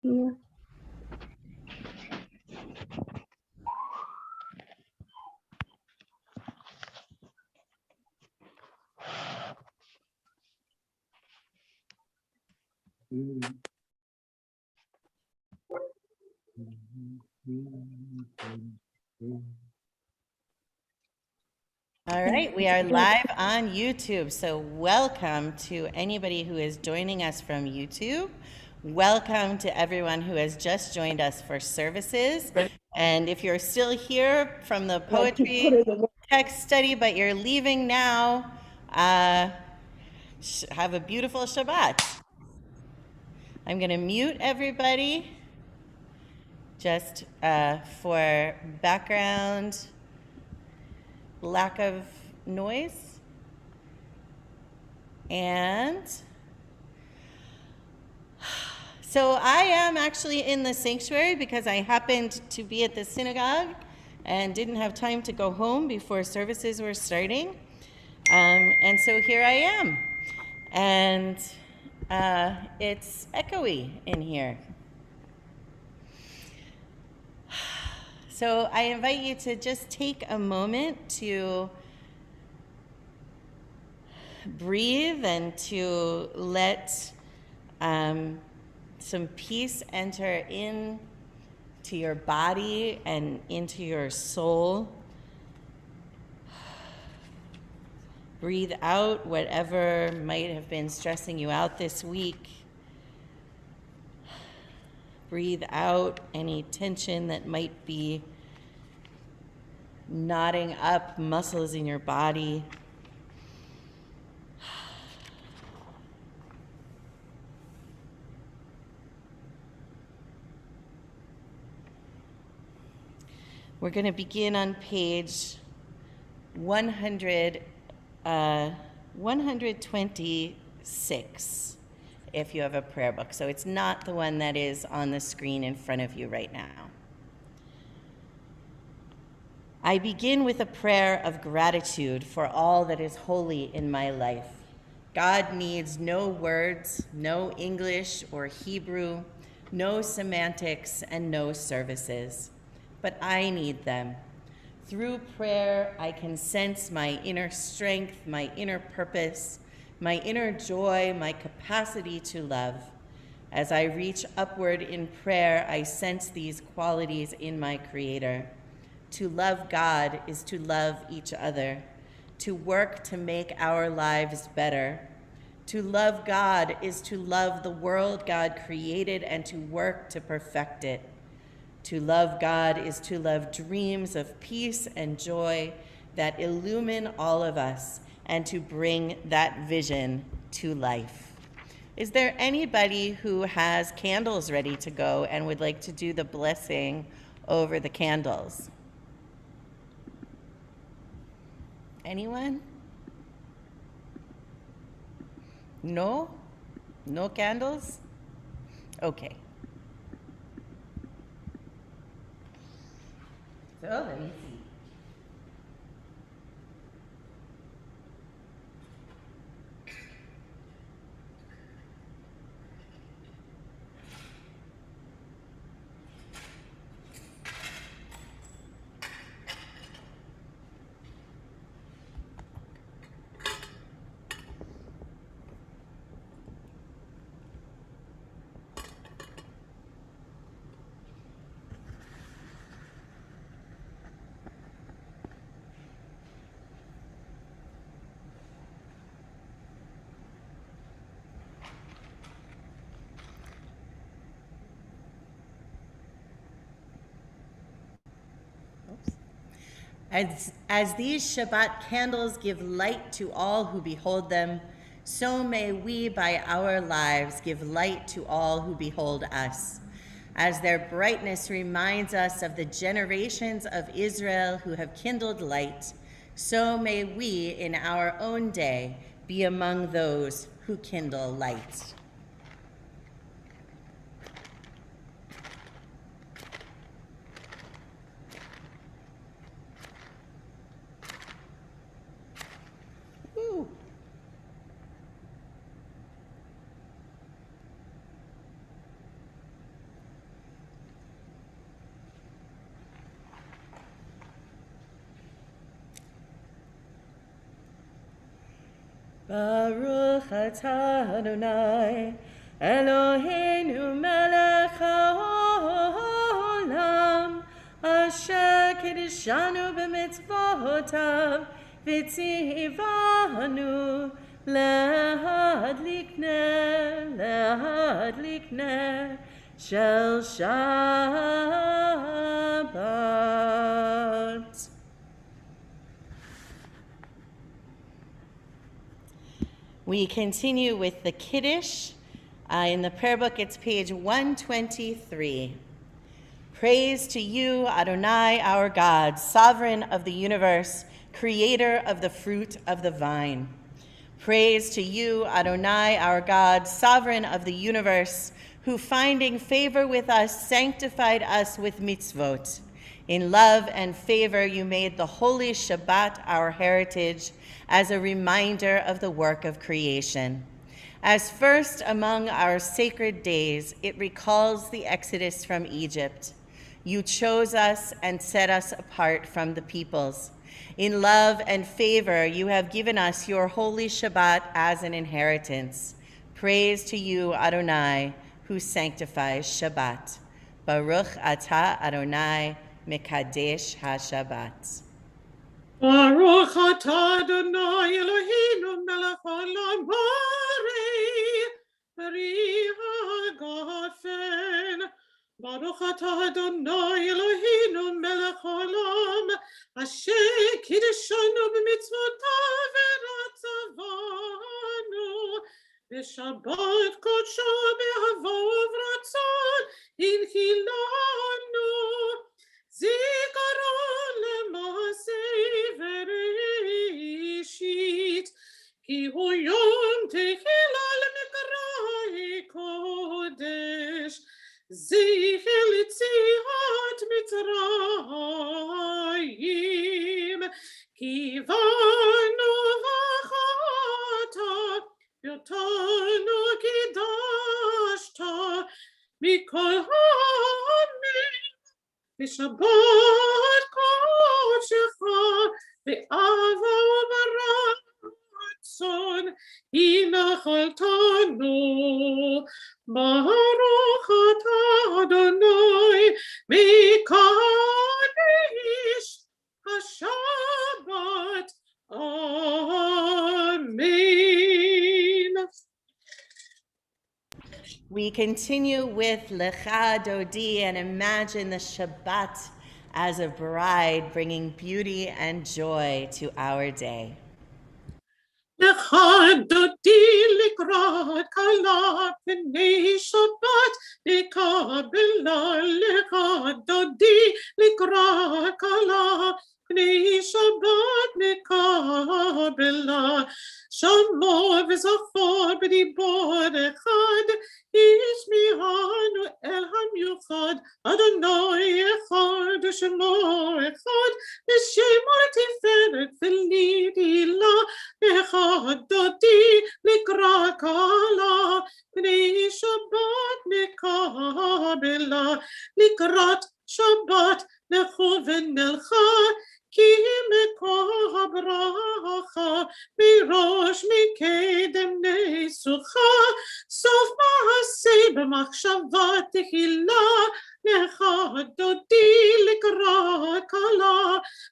Yeah. All right, we are live on YouTube. So, welcome to anybody who is joining us from YouTube. Welcome to everyone who has just joined us for services. And if you're still here from the poetry text study, but you're leaving now, have a beautiful Shabbat. I'm going to mute everybody just for background lack of noise. And so I am actually in the sanctuary because I happened to be at the synagogue and didn't have time to go home before services were starting. And so here I am. And it's echoey in here. So I invite you to just take a moment to breathe and to let some peace enter in to your body and into your soul. Breathe out whatever might have been stressing you out this week. Breathe out any tension that might be knotting up muscles in your body. We're going to begin on page 126 if you have a prayer book. So it's not the one that is on the screen in front of you right now. I begin with a prayer of gratitude for all that is holy in my life. God needs no words, no English or Hebrew, no semantics, and no services. But I need them. Through prayer, I can sense my inner strength, my inner purpose, my inner joy, my capacity to love. As I reach upward in prayer, I sense these qualities in my Creator. To love God is to love each other, to work to make our lives better. To love God is to love the world God created and to work to perfect it. To love God is to love dreams of peace and joy that illumine all of us and to bring that vision to life. Is there anybody who has candles ready to go and would like to do the blessing over the candles? Anyone? No? No candles? Okay. So let me see. As these Shabbat candles give light to all who behold them, so may we by our lives give light to all who behold us. As their brightness reminds us of the generations of Israel who have kindled light, so may we in our own day be among those who kindle light. Woo. Baruch atah Adonai, Eloheinu melech haolam, asher kiddushanu b'mitzvotav, v'tzivanu להדליק נר של שבת. We continue with the Kiddush. In the prayer book, it's page 123. Praise to you, Adonai, our God, sovereign of the universe, creator of the fruit of the vine. Praise to you, Adonai, our God, sovereign of the universe, who finding favor with us, sanctified us with mitzvot. In love and favor, you made the holy Shabbat our heritage as a reminder of the work of creation. As first among our sacred days, it recalls the exodus from Egypt. You chose us and set us apart from the peoples. In love and favor, you have given us your holy Shabbat as an inheritance. Praise to you, Adonai, who sanctifies Shabbat. Baruch atah Adonai, Mekadesh HaShabbat. Baruch atah Adonai Eloheinu melech haolam bari hagafen. Baruch atah Adonai Eloheinu melech haolam asher kiddushanu b'mitzvotav v'ratzavanu v'shabbat kodsho b'ahavo v'ratzon inchilanu zikaron le'maseh v'reishit ki hu yom tehillah le'mikrai kodesh Zichel Yetziat Mitzrayim Kivanu v'chata Yotanu kidashta Mikol ha'amim V'shabbat kodshecha V'ava u'baratzon Hinachaltanu Baruch atah Adonai Mekadesh HaShabbat. Amen. We continue with Lecha Dodi and imagine the Shabbat as a bride bringing beauty and joy to our day. Lecha dodi likrat kala p'nei Shabbat lekabela. Lecha dodi likrat kala p'nei Shabbat lekabela. Shamo v'zachor b'dibor echad yishmihanu el hamiuchad Adonai echad u'shemo echad v'shemo tiferet v'lidilah Echad dodi likra kala P'nei Shabbat nekabela Likrat Shabbat nechu v'nelcha Ki mekor bracha Mirosh mikedem nesucha Sof ma'aseh b'machshava tehila Echad dodi likra kala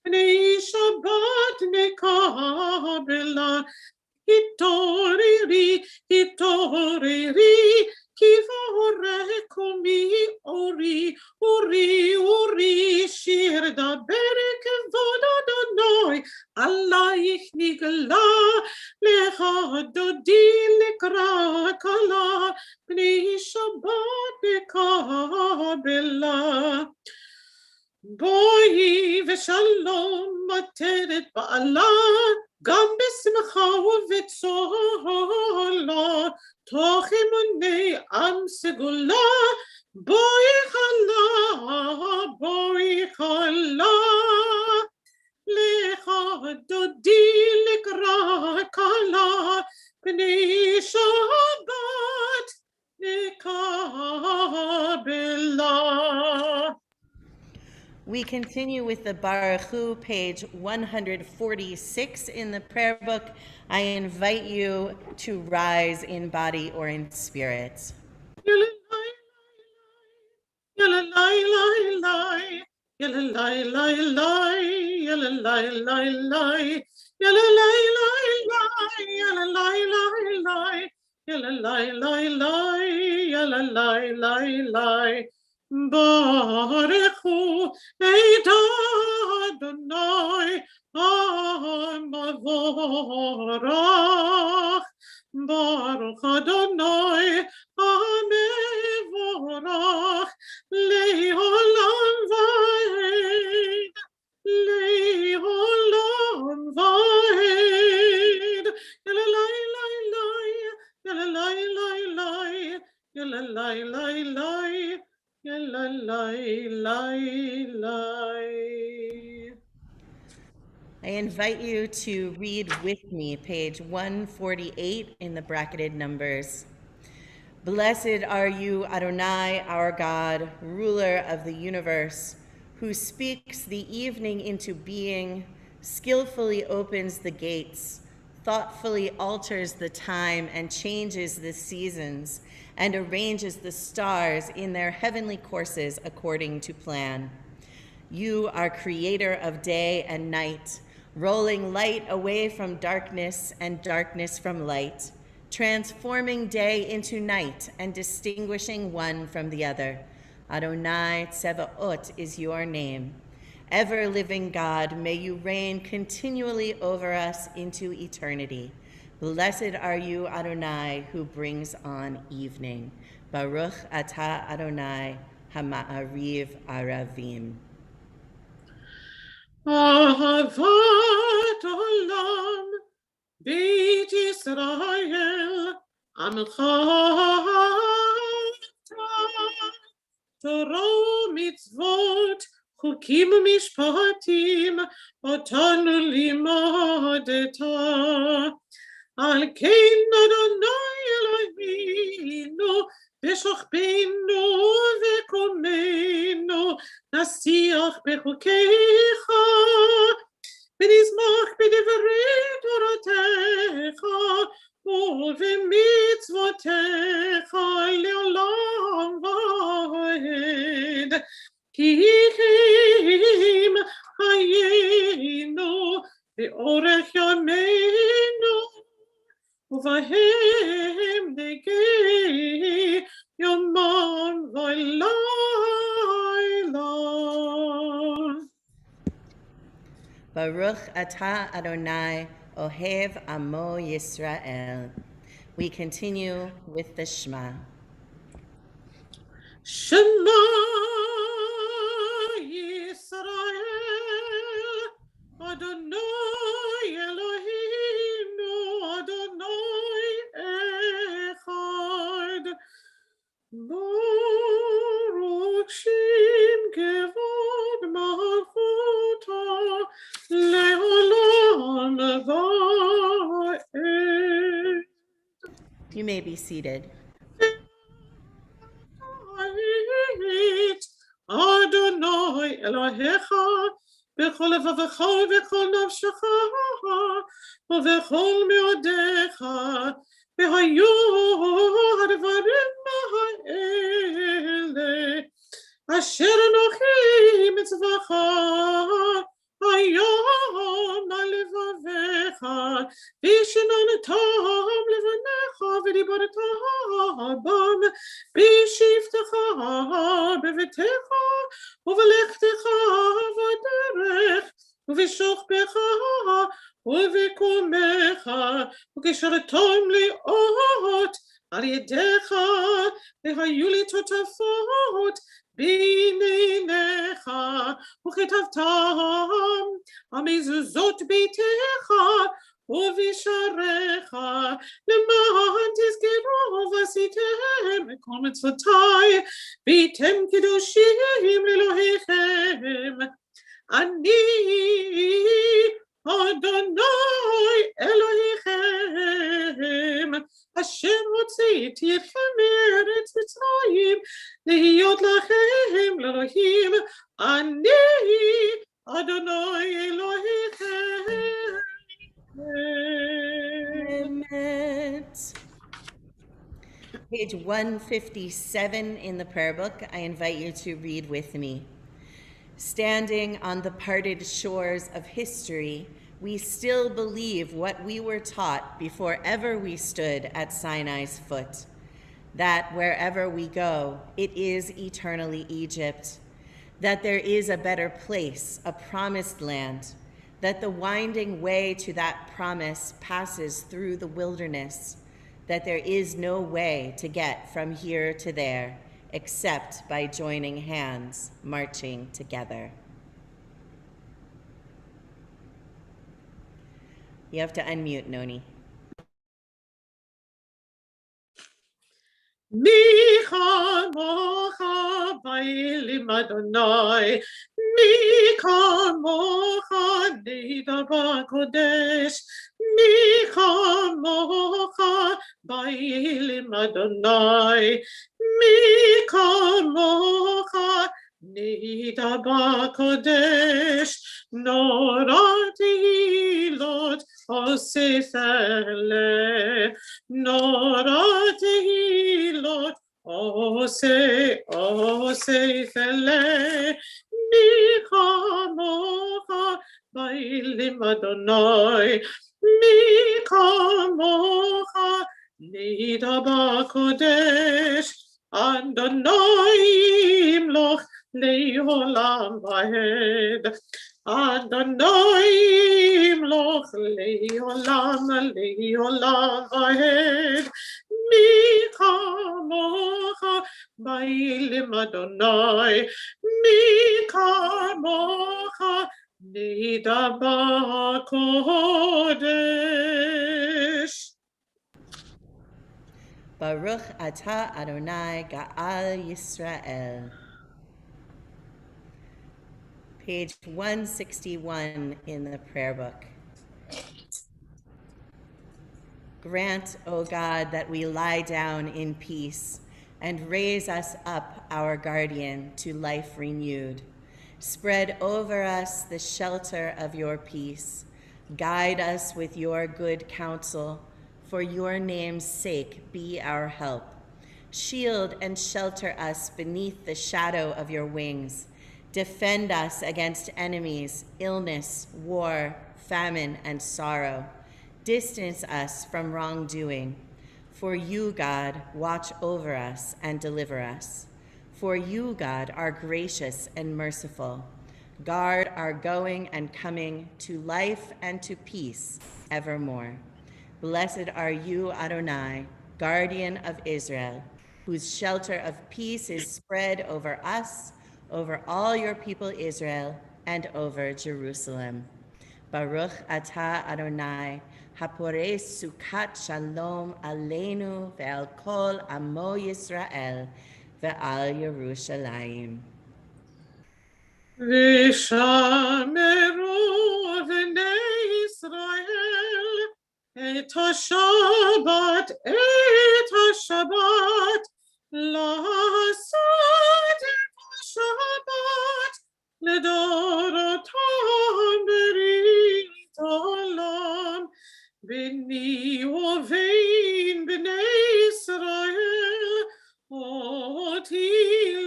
P'nei Shabbat nekabela Hitoriri, hitoriri, kivorekumi, ori, uri, uri, shir daber kevod Adonai, alayich nigla, lecha dodi likra kala, p'nei Shabbat nekabela. Boi v'shalom materet ba'ala גם בשמחה ובצהלה תוך אמוני עם סגולה בואי חלה לך דודי לקרא כלה פני שבת נקבלה. We continue with the Baruch Hu, page 146 in the prayer book. I invite you to rise in body or in spirit. Baruch Hu et Adonai Hamavorach. Baruch Adonai Hamevorach Le'olam va'ed, Le'olam va'ed. Yalalai lai lai, yalalai lai lai, yalalai lai lai, yalalai lai lai. I invite you to read with me page 148 in the bracketed numbers. Blessed are you, Adonai, our God, ruler of the universe, who speaks the evening into being, skillfully opens the gates, thoughtfully alters the time and changes the seasons, and arranges the stars in their heavenly courses according to plan. You are creator of day and night, rolling light away from darkness and darkness from light, transforming day into night and distinguishing one from the other. Adonai Tsevaot is your name. Ever-living God, may you reign continually over us into eternity. Blessed are you, Adonai, who brings on evening. Baruch atah Adonai, hama'ariv aravim. Ahavat olam, Beit Yisrael, Amcha Torah mitzvot, Chukim mishpatim, Otanu limadeta. Al kein Adonai Eloheinu, B'shochbeinu v'komenu, Nasiach b'chukecha, V'nizmach b'divrei Toratecha, U'v'mitzvotecha le'olam va'ed. Ki im hayenu, V'orech yameinu, Uvahem negei yomam v'layla. Baruch atah Adonai, Ohev Amo Yisrael. We continue with the Shema. Shema Yisrael, Adonai Eloheinu, Adonai Echad. Baruch Shem Kevod Malchuto Le'olam va'ed. You may be seated. Adonai Elohecha b'chol levavecha v'chol nafshecha v'chol meodecha v'hayu hadvarim ha'ele asher anochi mitzvacha hayom al levavecha v'shinanatam levanecha v'dibartam bam b'shivtecha b'vitecha ובלכתך בדרך, ובשוכבך ובקומך, וכשרתום לאות על ידיך, והיו לי תותפות בעיניך, וכתבתם על מזוזות ביתך, ובשעריך, למען תזכרו ועשיתם את כל מצוותיי, והייתם קדושים לאלוהיכם. אני אדוני אלוהיכם, אשר הוצאתי אתכם מארץ מצרים, להיות לכם לאלוהים. אני 157 in the prayer book, I invite you to read with me. Standing on the parted shores of history, we still believe what we were taught before ever we stood at Sinai's foot, that wherever we go, it is eternally Egypt, that there is a better place, a promised land, that the winding way to that promise passes through the wilderness, that there is no way to get from here to there except by joining hands, marching together. You have to unmute, Noni. Micha mocha bailim Adonai, Micha mocha nida b'kodesh, Micha mocha bailim Adonai, Micha mocha nida b'kodesh, norati lot osefele, norati lot osefele, micha mocha bailim Adonai, micha mocha nida b'kodesh, Adonai imloch le'olam va'ed, Adonai imloch le'olam va'ed, Micha mocha bailim Adonai, Micha mocha nida b'kodesh. Baruch atah Adonai Ga'al Yisrael. Page 161 in the prayer book. Grant, O God, that we lie down in peace and raise us up, our guardian, to life renewed. Spread over us the shelter of your peace. Guide us with your good counsel. For your name's sake, be our help. Shield and shelter us beneath the shadow of your wings. Defend us against enemies, illness, war, famine, and sorrow. Distance us from wrongdoing. For you, God, watch over us and deliver us. For you, God, are gracious and merciful. Guard our going and coming to life and to peace evermore. Blessed are you, Adonai, guardian of Israel, whose shelter of peace is spread over us, over all your people Israel, and over Jerusalem. Baruch atah Adonai, haporei sukat shalom aleinu ve'al kol amo Yisrael ve'al Yerushalayim. V'shameru b'nei Yisrael et ha-Shabbat, לעשות את השבת לדורותם ברית עולם, ביני ובין בני ישראל, אותי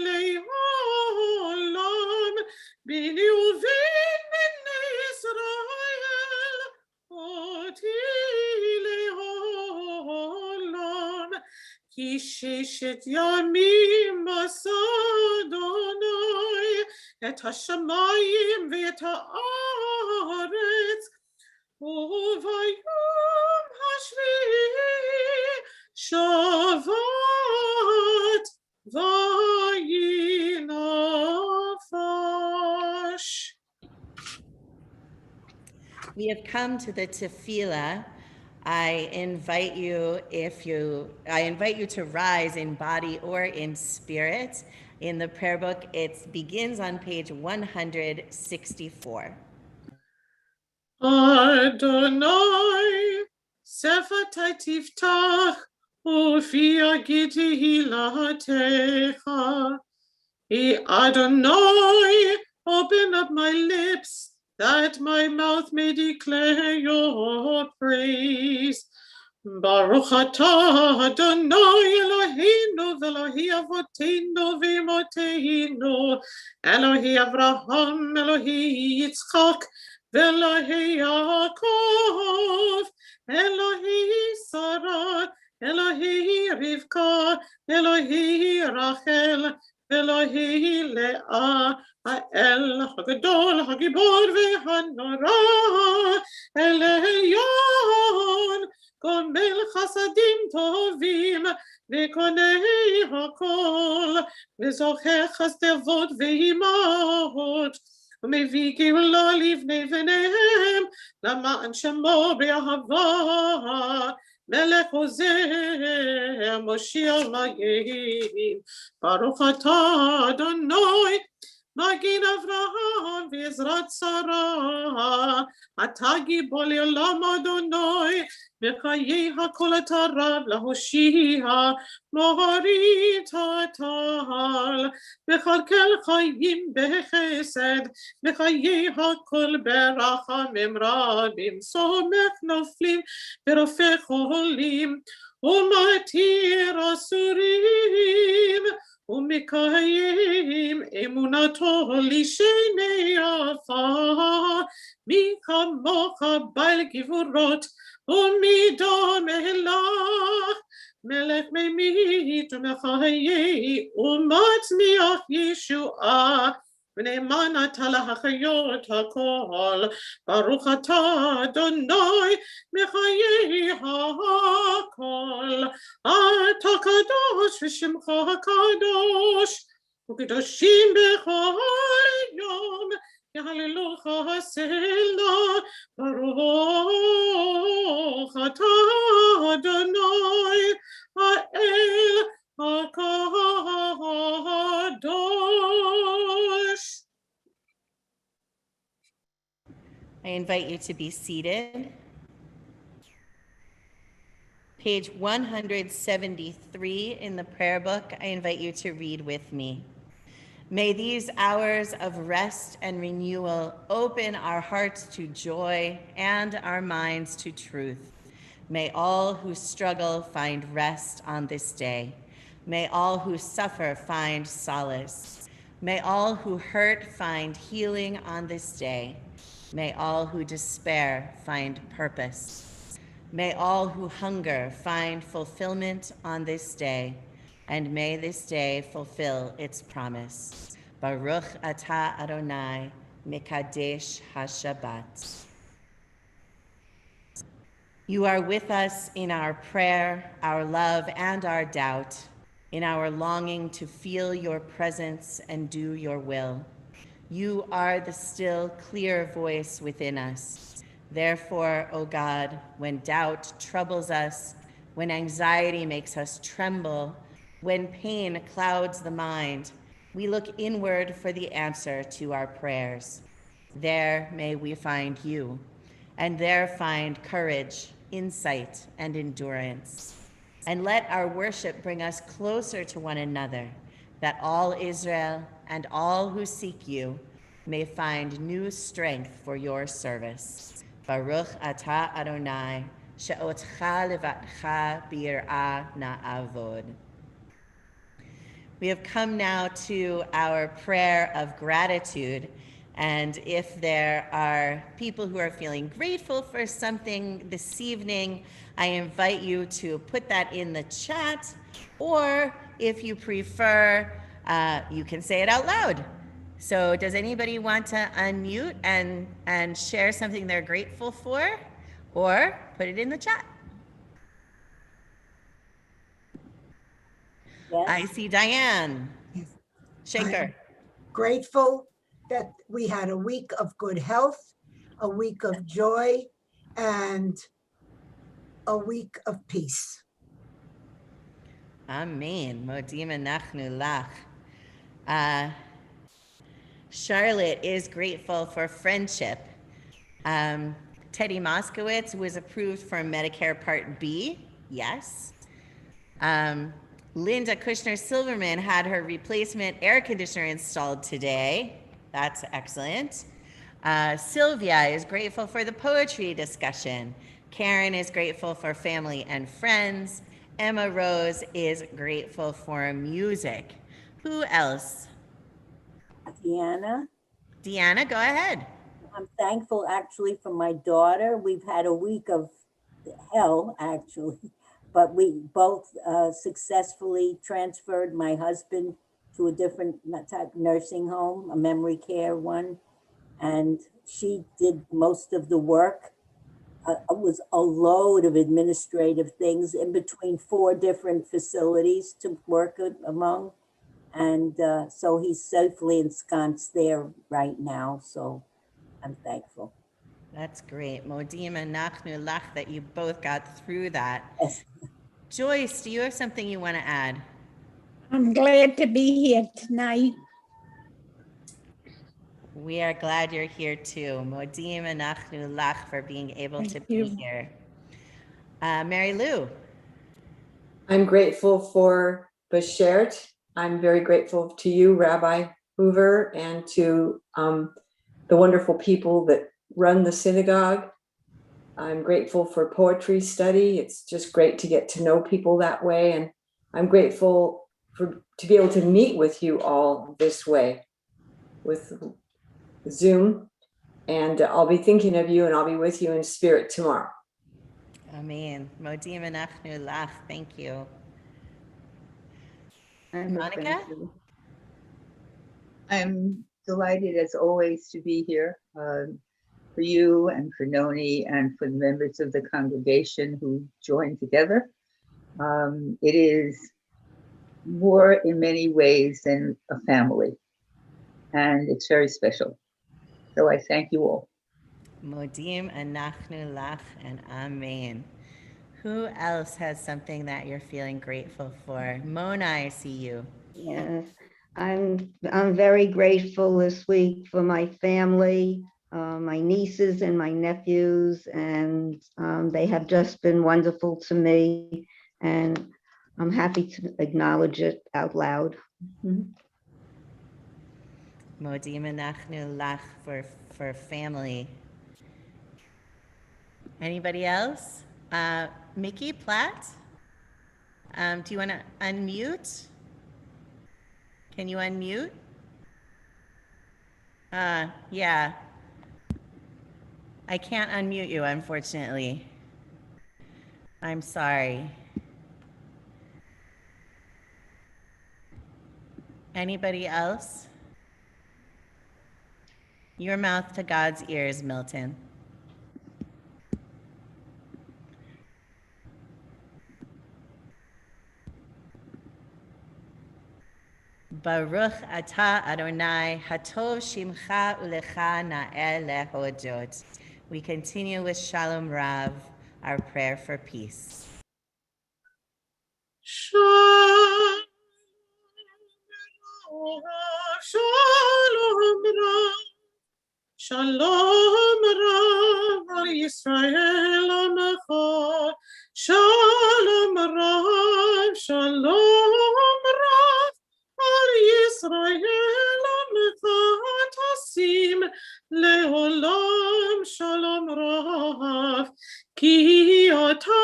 לעולם, ביני ובין בני ישראל, אותי לעולם. כי ששת ימים עשה אדוני את השמיים ואת הארץ, וביום השביעי שבת וינפש. We have come to the tefillah. I invite you to rise in body or in spirit. In the prayer book, it begins on page 164. Adonai, sefatai tiftach, ufi agiti hilatecha. Adonai, open up my lips, that my mouth may declare your praise. Baruch atah Adonai Eloheinu v'Elohi Avotenu v'Imoteinu Elohi Avraham Elohi Yitzchak v'Elohi Yaakov Elohi Sarah Elohi Rivka Elohi Rachel Elohi Leah האל הגדול, הגיבור והנורא, אל עליון, גומל חסדים טובים, וקונה הכל, וזוכר חסדות ואימהות, ומביא גאולה לבני בניהם, למען שמו באהבה. מלך עוזר, מושיע מגן, ברוך אתה אדוני, מגן אברהם ועזרת שרה, אתה גיבור לעולם אדוני, בחיי הכל אתה רב להושיע, מוהרית הטל, וכלכל חיים בחסד, בחיי הכל ברחמים רבים, סומך נופלים ורופא חולים, ומתיר אסורים, ומקיים אמונתו לשני עפר, מי כמוך בעל גבורות ומדומה לך, מלך ממית ומחיי ומצמיח ישועה, ונאמן אתה להחיות הכל, ברוך אתה אדוני מחיי הכל, אתה קדוש ושמך קדוש, וקדושים בכל יום, יהללוך הסלע, ברוך אתה אדוני האל הקדוש. I invite you to be seated. Page 173 in the prayer book, I invite you to read with me. May these hours of rest and renewal open our hearts to joy and our minds to truth. May all who struggle find rest on this day. May all who suffer find solace. May all who hurt find healing on this day. May all who despair find purpose. May all who hunger find fulfillment on this day, and may this day fulfill its promise. Baruch atah Adonai, Mekadesh HaShabbat. You are with us in our prayer, our love, and our doubt, in our longing to feel your presence and do your will. You are the still, clear voice within us. Therefore, O God, when doubt troubles us, when anxiety makes us tremble, when pain clouds the mind, we look inward for the answer to our prayers. There may we find you, and there find courage, insight, and endurance. And let our worship bring us closer to one another, that all Israel and all who seek you may find new strength for your service. Baruch atah Adonai, she'otcha levatcha b'yirah na'avod. We have come now to our prayer of gratitude. And if there are people who are feeling grateful for something this evening, I invite you to put that in the chat, or if you prefer, you can say it out loud. So does anybody want to unmute and share something they're grateful for, or put it in the chat? Yes. I see Diane. Yes. Shaker. I'm grateful that we had a week of good health, a week of joy, and a week of peace. Amen. Modim anachnu lach. Charlotte is grateful for friendship. Teddy Moskowitz was approved for Medicare Part B. Yes. Linda Kushner-Silverman had her replacement air conditioner installed today. That's excellent. Sylvia is grateful for the poetry discussion. Karen is grateful for family and friends. Emma Rose is grateful for music. Who else? Deanna, Deanna, go ahead. I'm thankful actually for my daughter. We've had a week of hell, actually, but we both successfully transferred my husband to a different type nursing home, a memory care one, and she did most of the work. It was a load of administrative things in between 4 different facilities to work among. And so he's safely ensconced there right now. So I'm thankful. That's great. Modim and Nachnu Lach that you both got through that. Yes. Joyce, do you have something you want to add? I'm glad to be here tonight. We are glad you're here too. Modim and Nachnu Lach for being able to be here. Mary Lou. I'm grateful for Bashert. I'm very grateful to you, Rabbi Hoover, and to the wonderful people that run the synagogue. I'm grateful for poetry study. It's just great to get to know people that way. And I'm grateful to be able to meet with you all this way with Zoom. And I'll be thinking of you and I'll be with you in spirit tomorrow. Amen. Modim and Nachnu Lach. Thank you. Monica? Thank you. I'm delighted as always to be here for you and for Noni and for the members of the congregation who joined together. It is more in many ways than a family, and it's very special. So I thank you all. Modim and Nachnu Lach and Amen. Who else has something that you're feeling grateful for? Mona, I see you. Yes, I'm very grateful this week for my family, my nieces and my nephews, and they have just been wonderful to me, and I'm happy to acknowledge it out loud. Modim and Nachnu Lach for family. Anybody else? Mickey Platt? Do you want to unmute? Can you unmute? Yeah. I can't unmute you, unfortunately. I'm sorry. Anybody else? Your mouth to God's ears, Milton. Baruch atah Adonai, hatov shimcha ulecha na'el lehodot. We continue with Shalom Rav, our prayer for peace. Shalom Rav, Shalom Rav, Shalom Rav al Yisrael Amecha, Shalom Rav, Shalom Rav al Yisrael Amecha, Tasim leolam Shalom Rav, Ki ata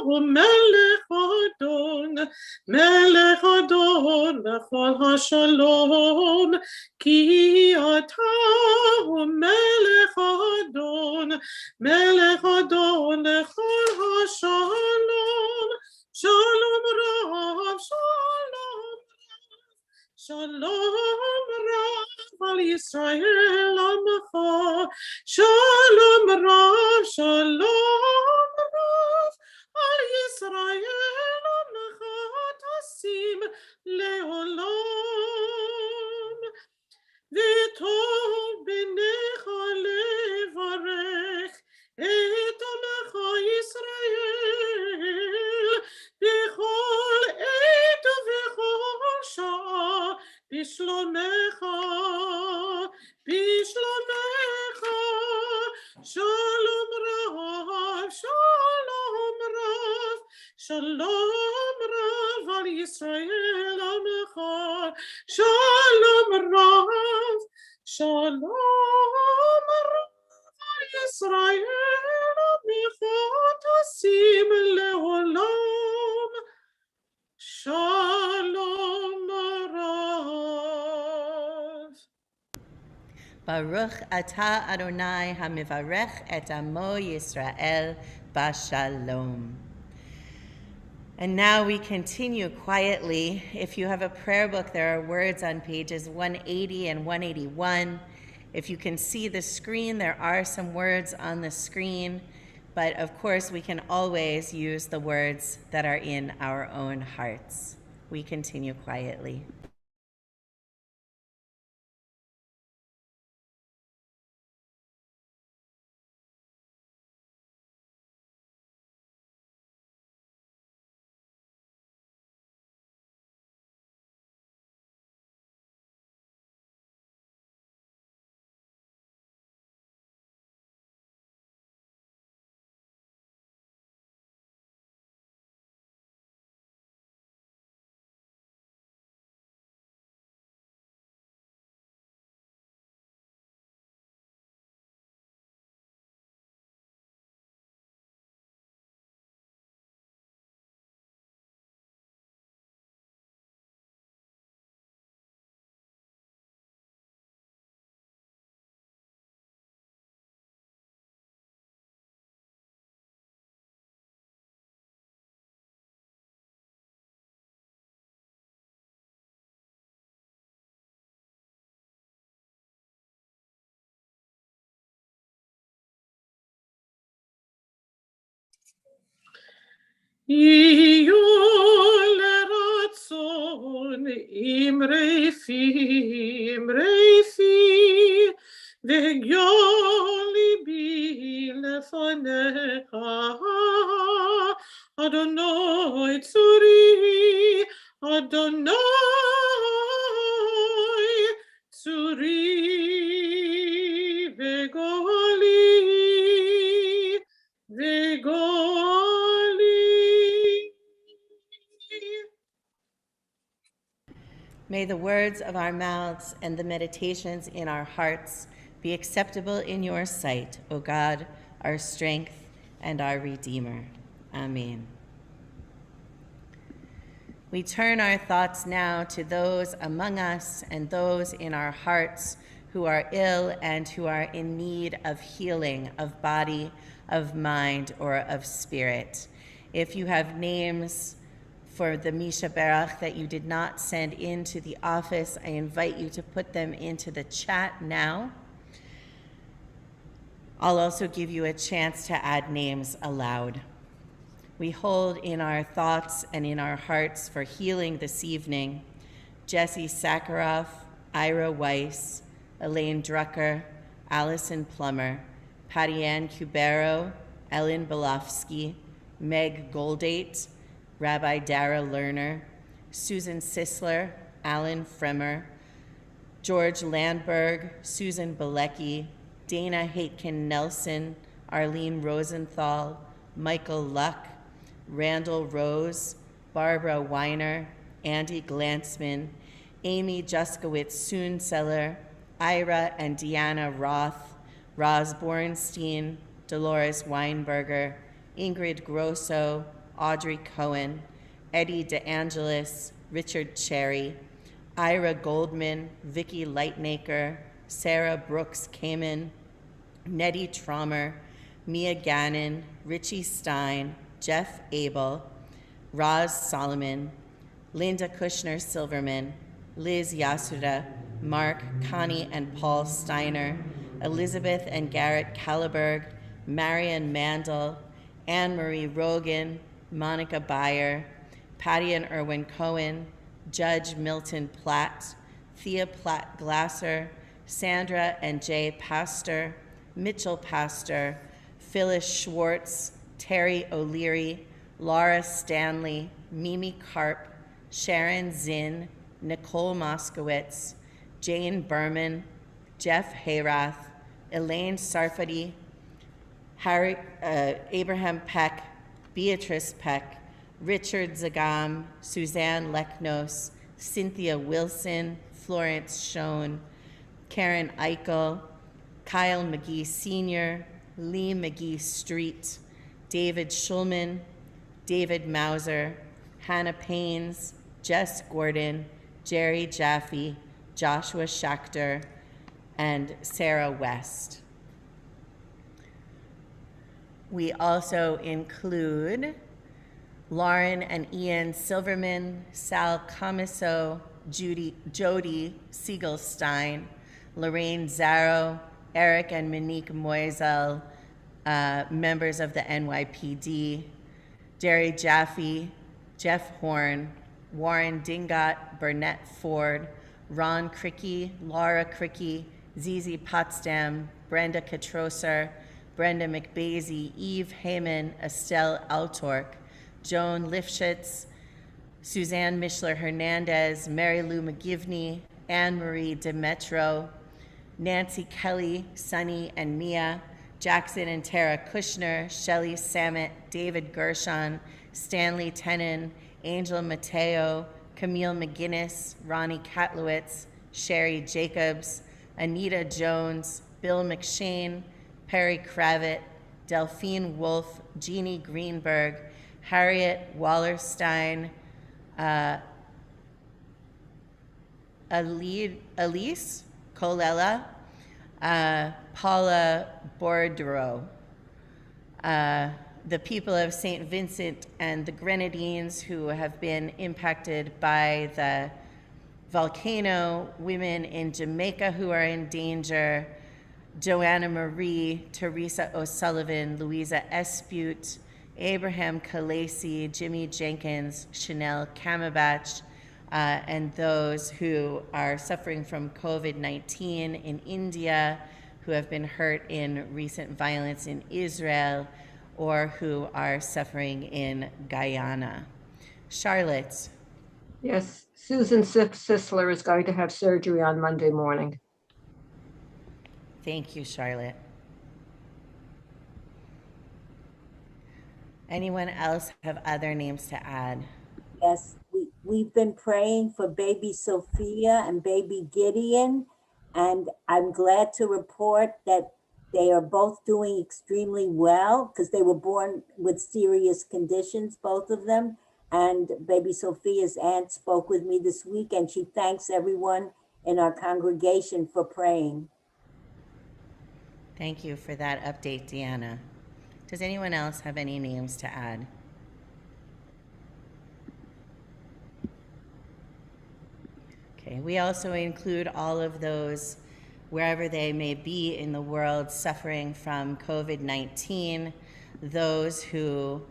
hu melech Adon, melech Adon lechol hashalom, Ki ata hu melech Adon, melech Adon lechol hashalom, Shalom Rav, Shalom Rav, Shalom Rav al Yisrael Amecha, Shalom Rav, Shalom Rav al Yisrael Amecha, Tasim leolam. V'tov b'necha levarech et Amecha Yisrael b'chol et v'chol sha'ah b'shlomecha, b'shlomecha. Shalom Rav, Shalom Rav, Shalom Rav al Yisrael Amecha, Shalom Rav, Shalom Rav al Yisrael Amecha. ניסים לעולם. שלום רב. Baruch atah Adonai hamivarech et amo Yisrael bashalom. And now we continue quietly. If you have a prayer book, there are words on pages 180 and 181. If you can see the screen, there are some words on the screen. But of course, we can always use the words that are in our own hearts. We continue quietly. יהיו לרצון אמרי פי והגיון ליבי לפניך אדוני צורי אדוני צורי וגואלי May the words of our mouths and the meditations in our hearts be acceptable in your sight, O God, our strength and our Redeemer. Amen. We turn our thoughts now to those among us and those in our hearts who are ill and who are in need of healing of body, of mind, or of spirit. If you have names for the Misha Berach that you did not send into the office, I invite you to put them into the chat now. I'll also give you a chance to add names aloud. We hold in our thoughts and in our hearts for healing this evening Jesse Sakharov, Ira Weiss, Elaine Drucker, Allison Plummer, Patty Ann Cubero, Ellen Belofsky, Meg Goldate, Rabbi Dara Lerner, Susan Sisler, Alan Fremer, George Landberg, Susan Bilecki, Dana Haitkin Nelson, Arlene Rosenthal, Michael Luck, Randall Rose, Barbara Weiner, Andy Glantzman, Amy Juskowitz Soonseller, Ira and Deanna Roth, Roz Bornstein, Dolores Weinberger, Ingrid Grosso, Audrey Cohen, Eddie DeAngelis, Richard Cherry, Ira Goldman, Vicki Lightnaker, Sarah Brooks Kamen, Nettie Trommer, Mia Gannon, Richie Stein, Jeff Abel, Roz Solomon, Linda Kushner Silverman, Liz Yasuda, Mark, Connie and Paul Steiner, Elizabeth and Garrett Kalleberg, Marion Mandel, Anne-Marie Rogan, Monica Beyer, Patty and Erwin Cohen, Judge Milton Platt, Thea Platt Glasser, Sandra and Jay Pastor, Mitchell Pastor, Phyllis Schwartz, Terry O'Leary, Laura Stanley, Mimi Karp, Sharon Zinn, Nicole Moskowitz, Jane Berman, Jeff Hayrath, Elaine Sarfati, Abraham Peck, Beatrice Peck, Richard Zagam, Suzanne Leknos, Cynthia Wilson, Florence Schoen, Karen Eichel, Kyle McGee Sr., Lee McGee Street, David Schulman, David Mauser, Hannah Paynes, Jess Gordon, Jerry Jaffe, Joshua Schachter, and Sarah West. We also include Lauren and Ian Silverman, Sal Camiso, Jody Siegelstein, Lorraine Zarrow, Eric and Monique Moisel, members of the NYPD, Jerry Jaffe, Jeff Horn, Warren Dingot, Burnett Ford, Ron Cricky, Laura Cricky, Zizi Potsdam, Brenda Katroser, Brenda McBasey, Eve Heyman, Estelle Altork, Joan Lifshitz, Suzanne Mishler-Hernandez, Mary Lou McGivney, Anne-Marie Demetro, Nancy Kelly, Sunny and Mia, Jackson and Tara Kushner, Shelley Samet, David Gershon, Stanley Tenen, Angel Mateo, Camille McGinnis, Ronnie Katlowitz, Sherry Jacobs, Anita Jones, Bill McShane, Perry Kravitz, Delphine Wolf, Jeannie Greenberg, Harriet Wallerstein, Elise Colella, Paula Bordereau, the people of St. Vincent and the Grenadines who have been impacted by the volcano, women in Jamaica who are in danger, Joanna Marie, Teresa O'Sullivan, Louisa Espute, Abraham Kalasi, Jimmy Jenkins, Chanel Kamabach, and those who are suffering from COVID-19 in India, who have been hurt in recent violence in Israel, or who are suffering in Guyana. Charlotte. Yes, Susan Sisler is going to have surgery on Monday morning. Thank you, Charlotte. Anyone else have other names to add? Yes, we've been praying for baby Sophia and baby Gideon, and I'm glad to report that they are both doing extremely well because they were born with serious conditions, both of them. And baby Sophia's aunt spoke with me this week, and she thanks everyone in our congregation for praying. Thank you for that update, Deanna. Does anyone else have any names to add? Okay, we also include all of those, wherever they may be in the world, suffering from COVID-19, those who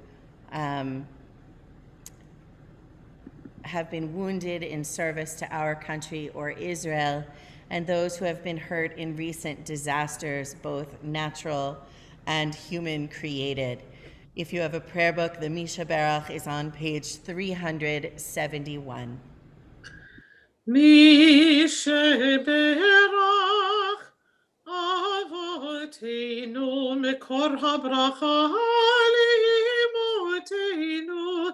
have been wounded in service to our country or Israel, and those who have been hurt in recent disasters, both natural and human created. If you have a prayer book, the Misha Berach is on page 371. Misha Berach Avotenu Mekor HaBracha Leimotenu.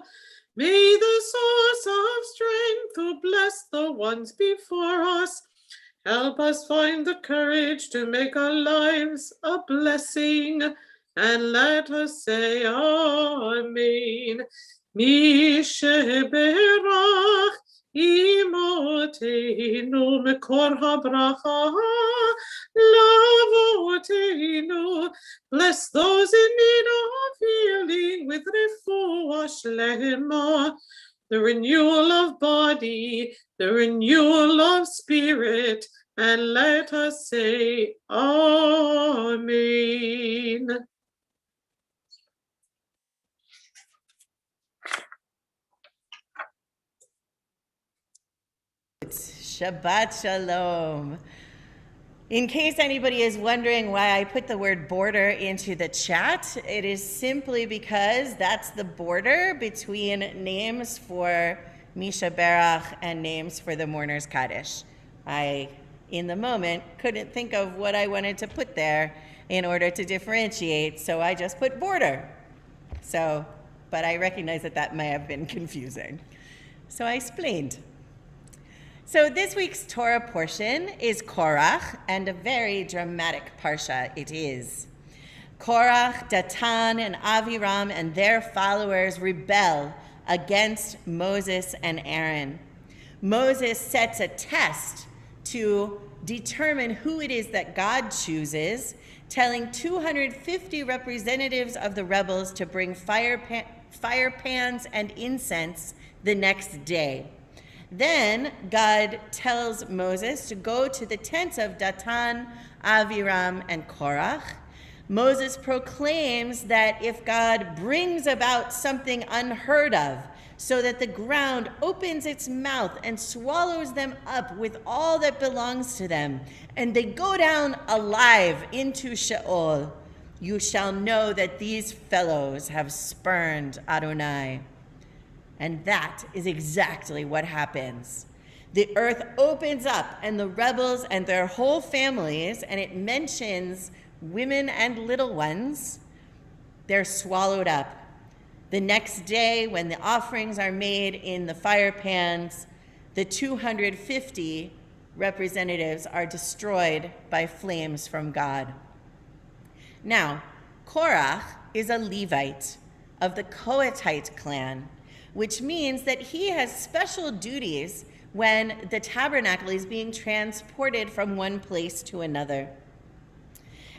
May the source of strength who bless the ones before us help us find the courage to make our lives a blessing, and let us say Amen. Misha Berach Imotenu Mekor HaBracha Lavotenu. Bless those in need of healing with refuah shlema, the renewal of body, the renewal of spirit, and let us say Amen. Shabbat Shalom. In case anybody is wondering why I put the word border into the chat, it is simply because that's the border between names for Misha Berach and names for the Mourners Kaddish. I, in the moment, couldn't think of what I wanted to put there in order to differentiate, so I just put border. But I recognize that that may have been confusing. So I explained. So this week's Torah portion is Korach, and a very dramatic parsha it is. Korach, Datan, and Aviram and their followers rebel against Moses and Aaron. Moses sets a test to determine who it is that God chooses, telling 250 representatives of the rebels to bring fire pans and incense the next day. Then God tells Moses to go to the tents of Datan, Aviram, and Korach. Moses proclaims that if God brings about something unheard of, so that the ground opens its mouth and swallows them up with all that belongs to them, and they go down alive into Sheol, you shall know that these fellows have spurned Adonai. And that is exactly what happens. The earth opens up, and the rebels and their whole families, and it mentions women and little ones, they're swallowed up. The next day, when the offerings are made in the fire pans, the 250 representatives are destroyed by flames from God. Now, Korach is a Levite of the Kohathite clan, which means that he has special duties when the tabernacle is being transported from one place to another.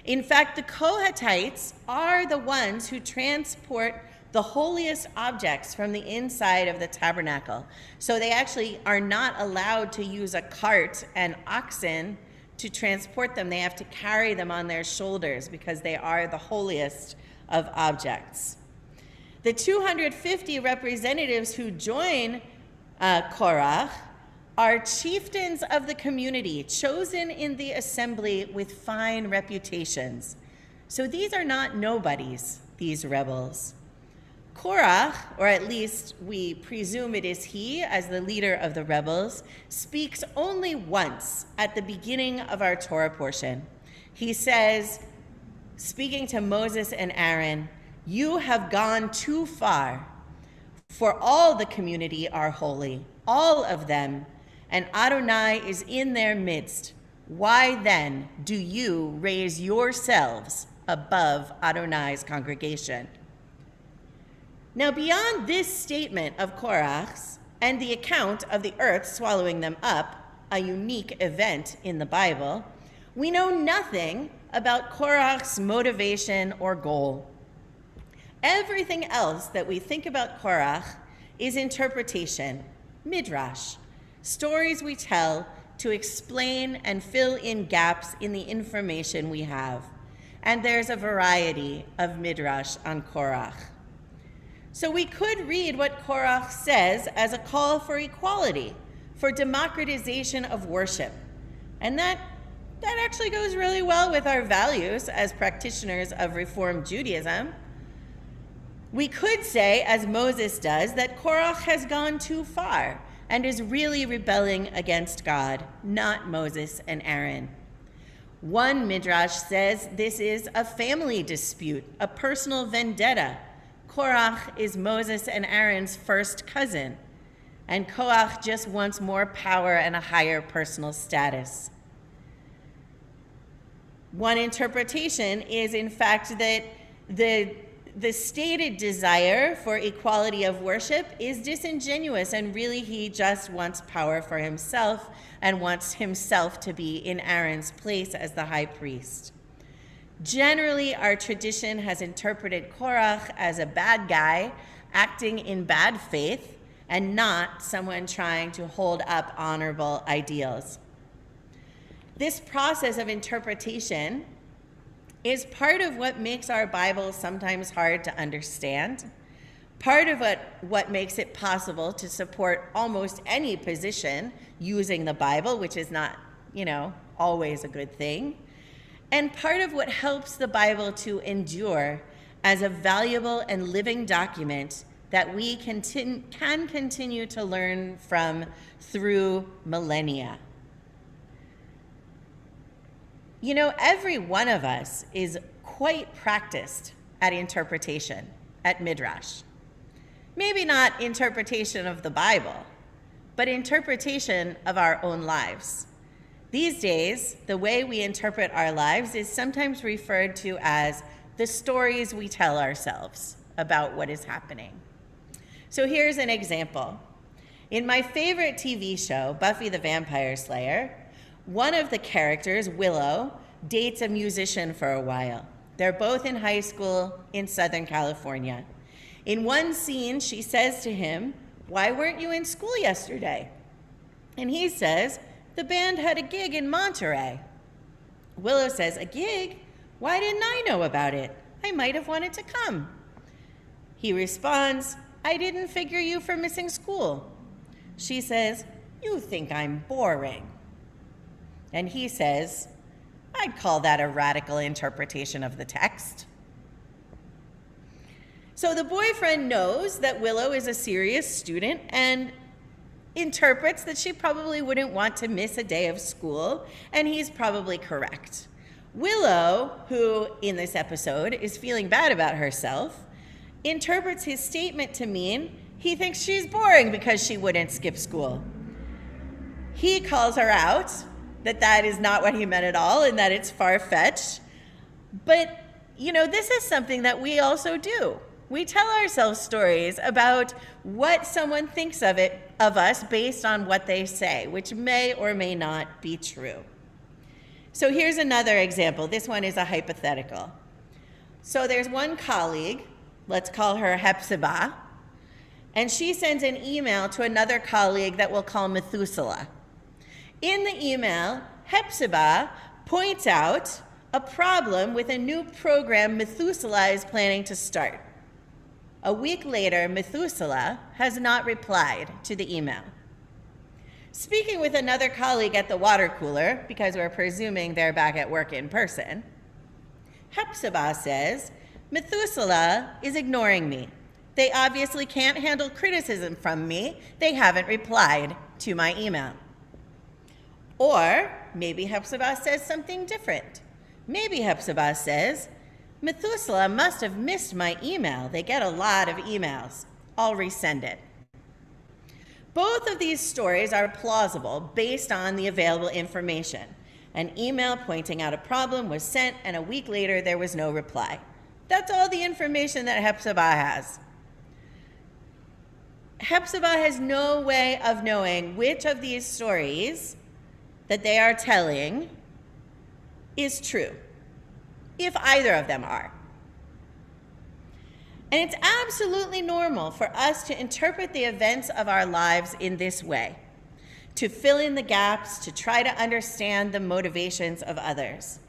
In fact, the Kohathites are the ones who transport the holiest objects from the inside of the tabernacle. So they actually are not allowed to use a cart and oxen to transport them. They have to carry them on their shoulders because they are the holiest of objects. The 250 representatives who join Korach are chieftains of the community, chosen in the assembly with fine reputations. So these are not nobodies, these rebels. Korach, or at least we presume it is he as the leader of the rebels, speaks only once at the beginning of our Torah portion. He says, speaking to Moses and Aaron, "You have gone too far, for all the community are holy, all of them, and Adonai is in their midst. Why then do you raise yourselves above Adonai's congregation?" Now, beyond this statement of Korach's and the account of the earth swallowing them up, a unique event in the Bible, we know nothing about Korach's motivation or goal. Everything else that we think about Korach is interpretation, midrash, stories we tell to explain and fill in gaps in the information we have. And there's a variety of midrash on Korach. So we could read what Korach says as a call for equality, for democratization of worship. And that actually goes really well with our values as practitioners of Reform Judaism. We could say, as Moses does, that Korach has gone too far and is really rebelling against God, not Moses and Aaron. One midrash says this is a family dispute, a personal vendetta. Korach is Moses and Aaron's first cousin, and Korach just wants more power and a higher personal status. One interpretation is, in fact, that the stated desire for equality of worship is disingenuous, and really he just wants power for himself and wants himself to be in Aaron's place as the high priest. Generally, our tradition has interpreted Korach as a bad guy acting in bad faith and not someone trying to hold up honorable ideals. This process of interpretation is part of what makes our Bible sometimes hard to understand, part of what makes it possible to support almost any position using the Bible, which is not, always a good thing, and part of what helps the Bible to endure as a valuable and living document that we can continue to learn from through millennia. Every one of us is quite practiced at interpretation, at midrash. Maybe not interpretation of the Bible, but interpretation of our own lives. These days, the way we interpret our lives is sometimes referred to as the stories we tell ourselves about what is happening. So here's an example. In my favorite TV show, Buffy the Vampire Slayer, one of the characters, Willow, dates a musician for a while. They're both in high school in Southern California. In one scene, she says to him, "Why weren't you in school yesterday?" And he says, "The band had a gig in Monterey." Willow says, "A gig? Why didn't I know about it? I might have wanted to come." He responds, "I didn't figure you for missing school." She says, "You think I'm boring." And he says, "I'd call that a radical interpretation of the text." So the boyfriend knows that Willow is a serious student and interprets that she probably wouldn't want to miss a day of school, and he's probably correct. Willow, who in this episode is feeling bad about herself, interprets his statement to mean he thinks she's boring because she wouldn't skip school. He calls her out that that is not what he meant at all and that it's far-fetched. But, this is something that we also do. We tell ourselves stories about what someone thinks of us based on what they say, which may or may not be true. So here's another example. This one is a hypothetical. So there's one colleague, let's call her Hepzibah, and she sends an email to another colleague that we'll call Methuselah. In the email, Hepzibah points out a problem with a new program Methuselah is planning to start. A week later, Methuselah has not replied to the email. Speaking with another colleague at the water cooler, because we're presuming they're back at work in person, Hepzibah says, "Methuselah is ignoring me. They obviously can't handle criticism from me. They haven't replied to my email." Or maybe Hepzibah says something different. Maybe Hepzibah says, "Methuselah must have missed my email. They get a lot of emails. I'll resend it." Both of these stories are plausible based on the available information. An email pointing out a problem was sent, and a week later there was no reply. That's all the information that Hepzibah has. Hepzibah has no way of knowing which of these stories that they are telling is true, if either of them are. And it's absolutely normal for us to interpret the events of our lives in this way, to fill in the gaps, to try to understand the motivations of others.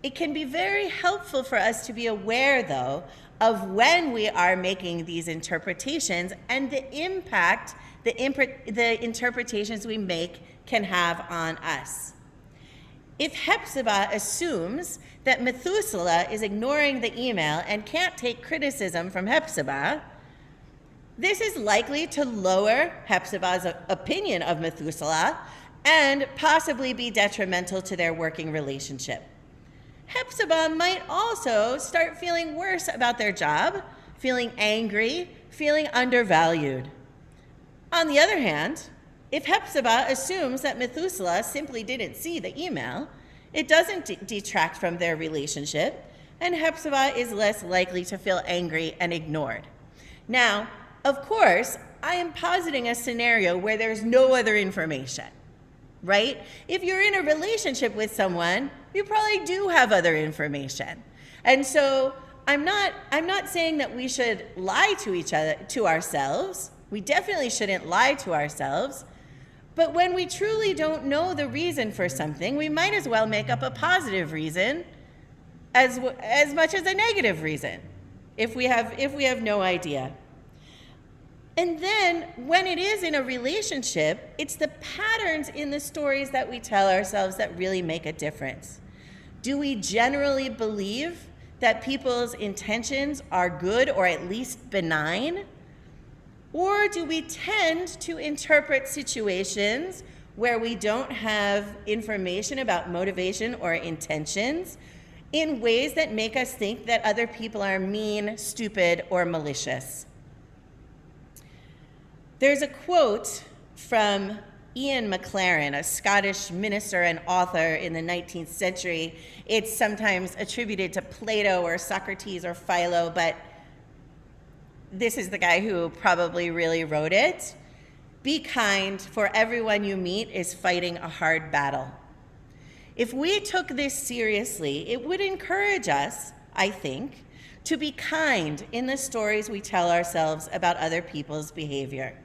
It can be very helpful for us to be aware, though, of when we are making these interpretations and the impact the interpretations we make can have on us. If Hepzibah assumes that Methuselah is ignoring the email and can't take criticism from Hepzibah, this is likely to lower Hepzibah's opinion of Methuselah and possibly be detrimental to their working relationship. Hepzibah might also start feeling worse about their job, feeling angry, feeling undervalued. On the other hand, if Hepzibah assumes that Methuselah simply didn't see the email, it doesn't detract from their relationship, and Hepzibah is less likely to feel angry and ignored. Now, of course, I am positing a scenario where there's no other information, right? If you're in a relationship with someone, you probably do have other information. And so I'm not saying that we should lie to each other, to ourselves. We definitely shouldn't lie to ourselves. But when we truly don't know the reason for something, we might as well make up a positive reason as much as a negative reason if we have no idea. And then when it is in a relationship, it's the patterns in the stories that we tell ourselves that really make a difference. Do we generally believe that people's intentions are good or at least benign? Or do we tend to interpret situations where we don't have information about motivation or intentions in ways that make us think that other people are mean, stupid, or malicious? There's a quote from Ian McLaren, a Scottish minister and author in the 19th century. It's sometimes attributed to Plato or Socrates or Philo, but this is the guy who probably really wrote it. Be kind, for everyone you meet is fighting a hard battle. If we took this seriously, it would encourage us, I think, to be kind in the stories we tell ourselves about other people's behavior.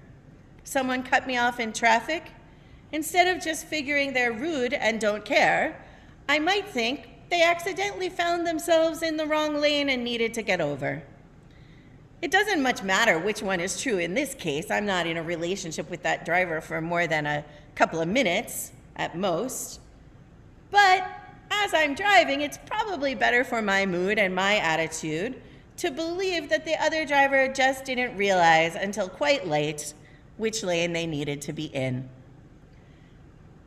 Someone cut me off in traffic. Instead of just figuring they're rude and don't care, I might think they accidentally found themselves in the wrong lane and needed to get over. It doesn't much matter which one is true in this case. I'm not in a relationship with that driver for more than a couple of minutes at most. But as I'm driving, it's probably better for my mood and my attitude to believe that the other driver just didn't realize until quite late which lane they needed to be in.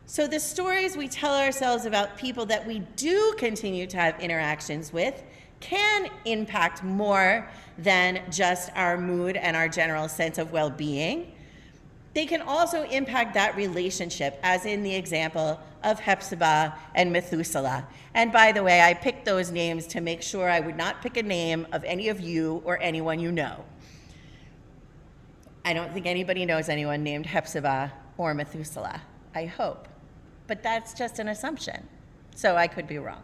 So the stories we tell ourselves about people that we do continue to have interactions with can impact more than just our mood and our general sense of well-being. They can also impact that relationship, as in the example of Hephzibah and Methuselah. And by the way, I picked those names to make sure I would not pick a name of any of you or anyone you know. I don't think anybody knows anyone named Hephzibah or Methuselah, I hope. But that's just an assumption, so I could be wrong.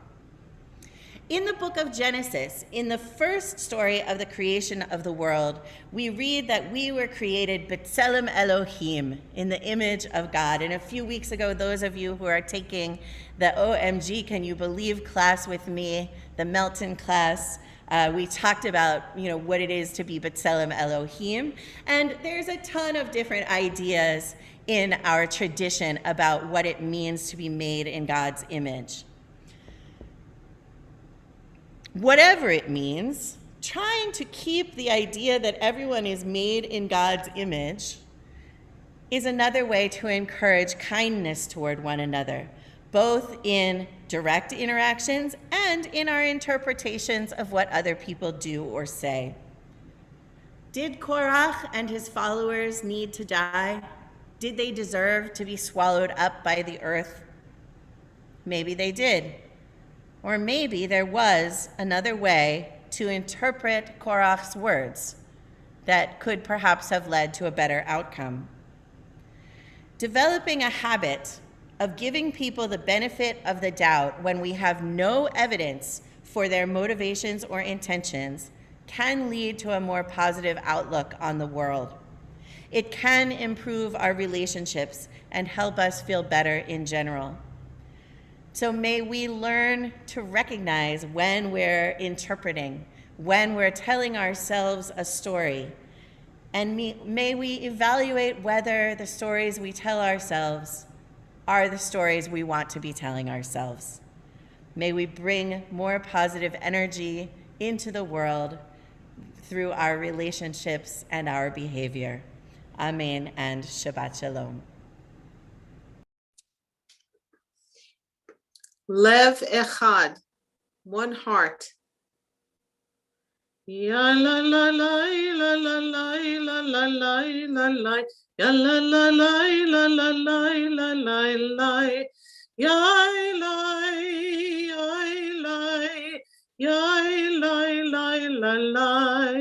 In the book of Genesis, in the first story of the creation of the world, we read that we were created B'Tselem Elohim, in the image of God. And a few weeks ago, those of you who are taking the OMG Can You Believe class with me, the Melton class, we talked about what it is to be B'Tselem Elohim. And there's a ton of different ideas in our tradition about what it means to be made in God's image. Whatever it means, trying to keep the idea that everyone is made in God's image is another way to encourage kindness toward one another, both in direct interactions and in our interpretations of what other people do or say. Did Korach and his followers need to die? Did they deserve to be swallowed up by the earth? Maybe they did. Or maybe there was another way to interpret Korach's words that could perhaps have led to a better outcome. Developing a habit of giving people the benefit of the doubt when we have no evidence for their motivations or intentions can lead to a more positive outlook on the world. It can improve our relationships and help us feel better in general. So may we learn to recognize when we're interpreting, when we're telling ourselves a story, and may we evaluate whether the stories we tell ourselves are the stories we want to be telling ourselves. May we bring more positive energy into the world through our relationships and our behavior. Amen and Shabbat Shalom. Lev Echad, one heart. Ya la la la la la la la la la la la. Ya la la la la la la la la la. Ya la la la.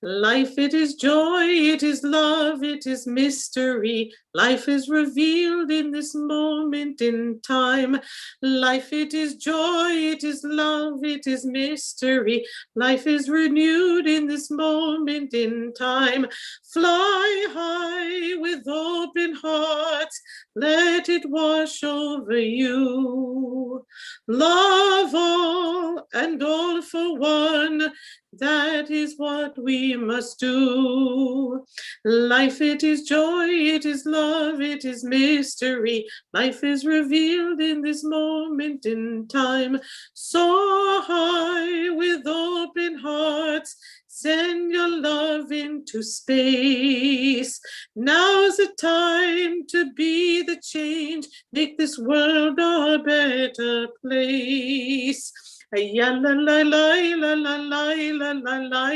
Life, it is joy, it is love, it is mystery. Life is revealed in this moment in time. Life, it is joy, it is love, it is mystery. Life is renewed in this moment in time. Fly high with open hearts, let it wash over you. Love all and all for one, that is what we must do. Life, it is joy, it is love, it is mystery. Life is revealed in this moment in time. Soar high with open hearts, send your love into space. Now's the time to be the change, make this world a better place. Ya la la la la la la la la la la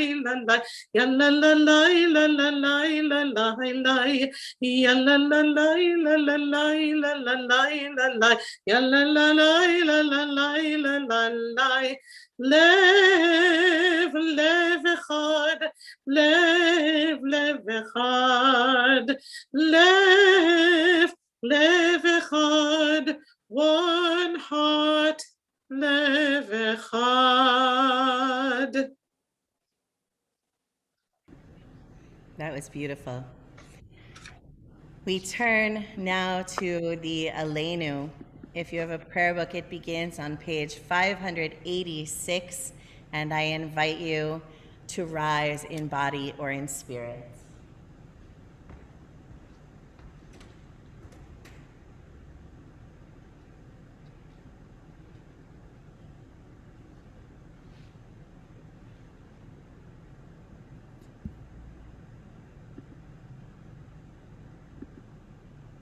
la. Ya la la la la la la la la la. Ya la la la la la la la la la la. Ya la la la la la la la la. Lev lev echad, lev lev echad, lev lev echad, one heart, lev echad. That was beautiful. We turn now to the Aleinu. If you have a prayer book, it begins on page 586, and I invite you to rise in body or in spirit.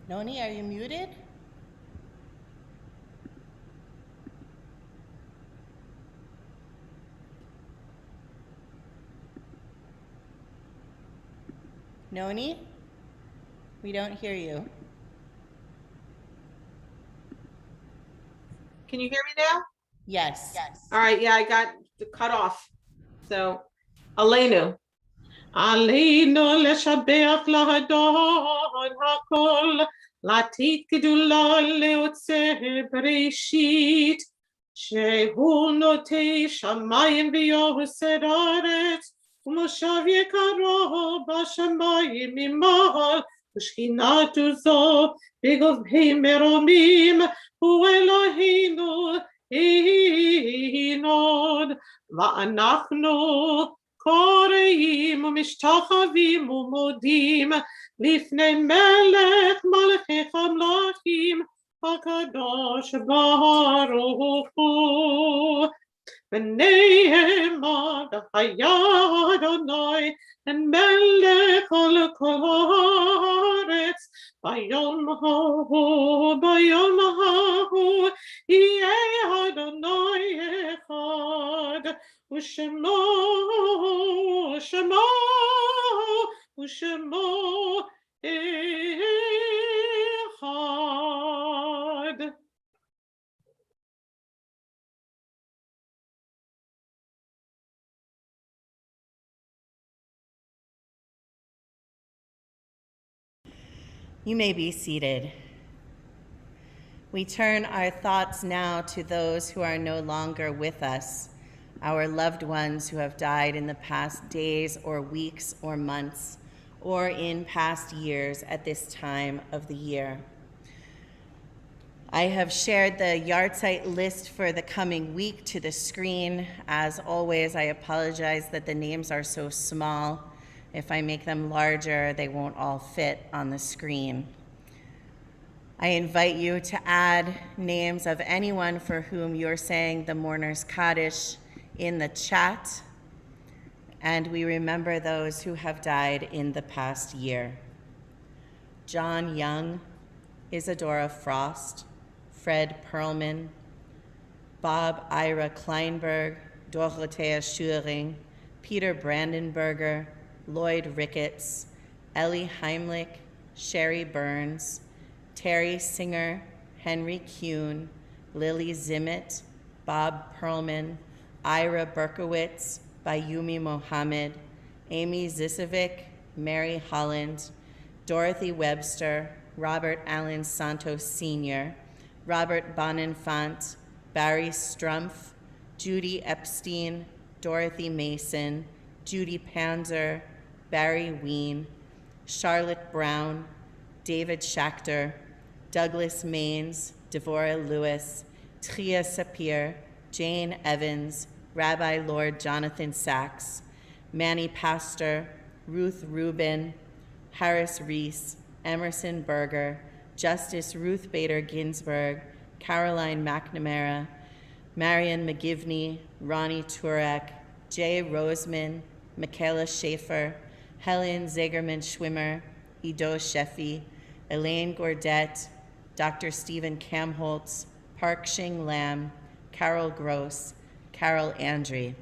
Noni, are you muted? Noni? We don't hear you. Can you hear me now? Yes. All right, yeah, I got cut off. So, Aleinu. Aleinu leshabeach lahadon hakol, latit gedula leotze bereshit, shehu notei shamayim v'yosed haaretz, u'moshav yekaro b'shamayim imahal, u'shchinatu zo b'govhei meromim, u'Eloheinu inod, va'anachnu קוראים ומשתחווים ומודים לפני מלך מלכי המלכים הקדוש ברוך הוא. ונאמר היה אדוני מלך על כל הארץ ביום ההוא יהיה אדוני אחד ושמו אחד. You may be seated. We turn our thoughts now to those who are no longer with us, our loved ones who have died in the past days or weeks or months, or in past years at this time of the year. I have shared the yahrzeit list for the coming week to the screen. As always, I apologize that the names are so small. If I make them larger, they won't all fit on the screen. I invite you to add names of anyone for whom you're saying the mourner's Kaddish in the chat, and we remember those who have died in the past year. John Young, Isadora Frost, Fred Perlman, Bob Ira Kleinberg, Dorothea Schuring, Peter Brandenberger, Lloyd Ricketts, Ellie Heimlich, Sherry Burns, Terry Singer, Henry Kuhn, Lily Zimmett, Bob Perlman, Ira Berkowitz, Bayumi Mohammed, Amy Zisovic, Mary Holland, Dorothy Webster, Robert Allen Santos Sr., Robert Bonenfant, Barry Strumpf, Judy Epstein, Dorothy Mason, Judy Panzer, Barry Ween, Charlotte Brown, David Schachter, Douglas Maines, Devorah Lewis, Tria Sapir, Jane Evans, Rabbi Lord Jonathan Sachs, Manny Pastor, Ruth Rubin, Harris Reese, Emerson Berger, Justice Ruth Bader Ginsburg, Caroline McNamara, Marion McGivney, Ronnie Turek, Jay Roseman, Michaela Schaefer, Helen Zagerman-Schwimmer, Ido Sheffy, Elaine Gordette, Dr. Stephen Kamholtz, Park Shing Lam, Carol Gross, Carol Andre.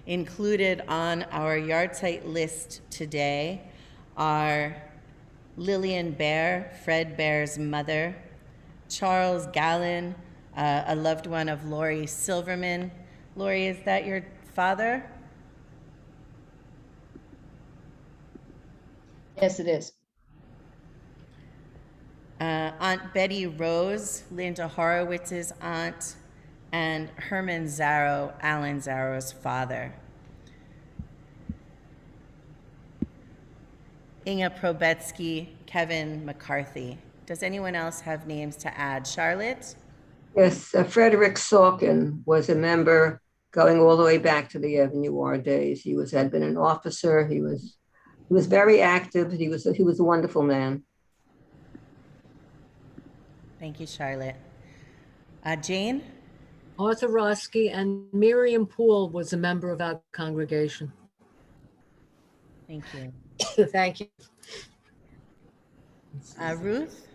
Included on our yahrzeit list today are Lillian Bear, Fred Bear's mother, Charles Gallen, a loved one of Lori Silverman. Lori, is that your father? Yes, it is. Aunt Betty Rose, Linda Horowitz's aunt, and Herman Zarrow, Alan Zarrow's father. Inga Probetsky, Kevin McCarthy. Does anyone else have names to add? Charlotte? Yes, Frederick Sorkin was a member going all the way back to the Avenue R days. Had been an officer. He was very active. He was a wonderful man. Thank you, Charlotte. Jane? Arthur Roski and Miriam Poole was a member of our congregation. Thank you. Thank you. Ruth?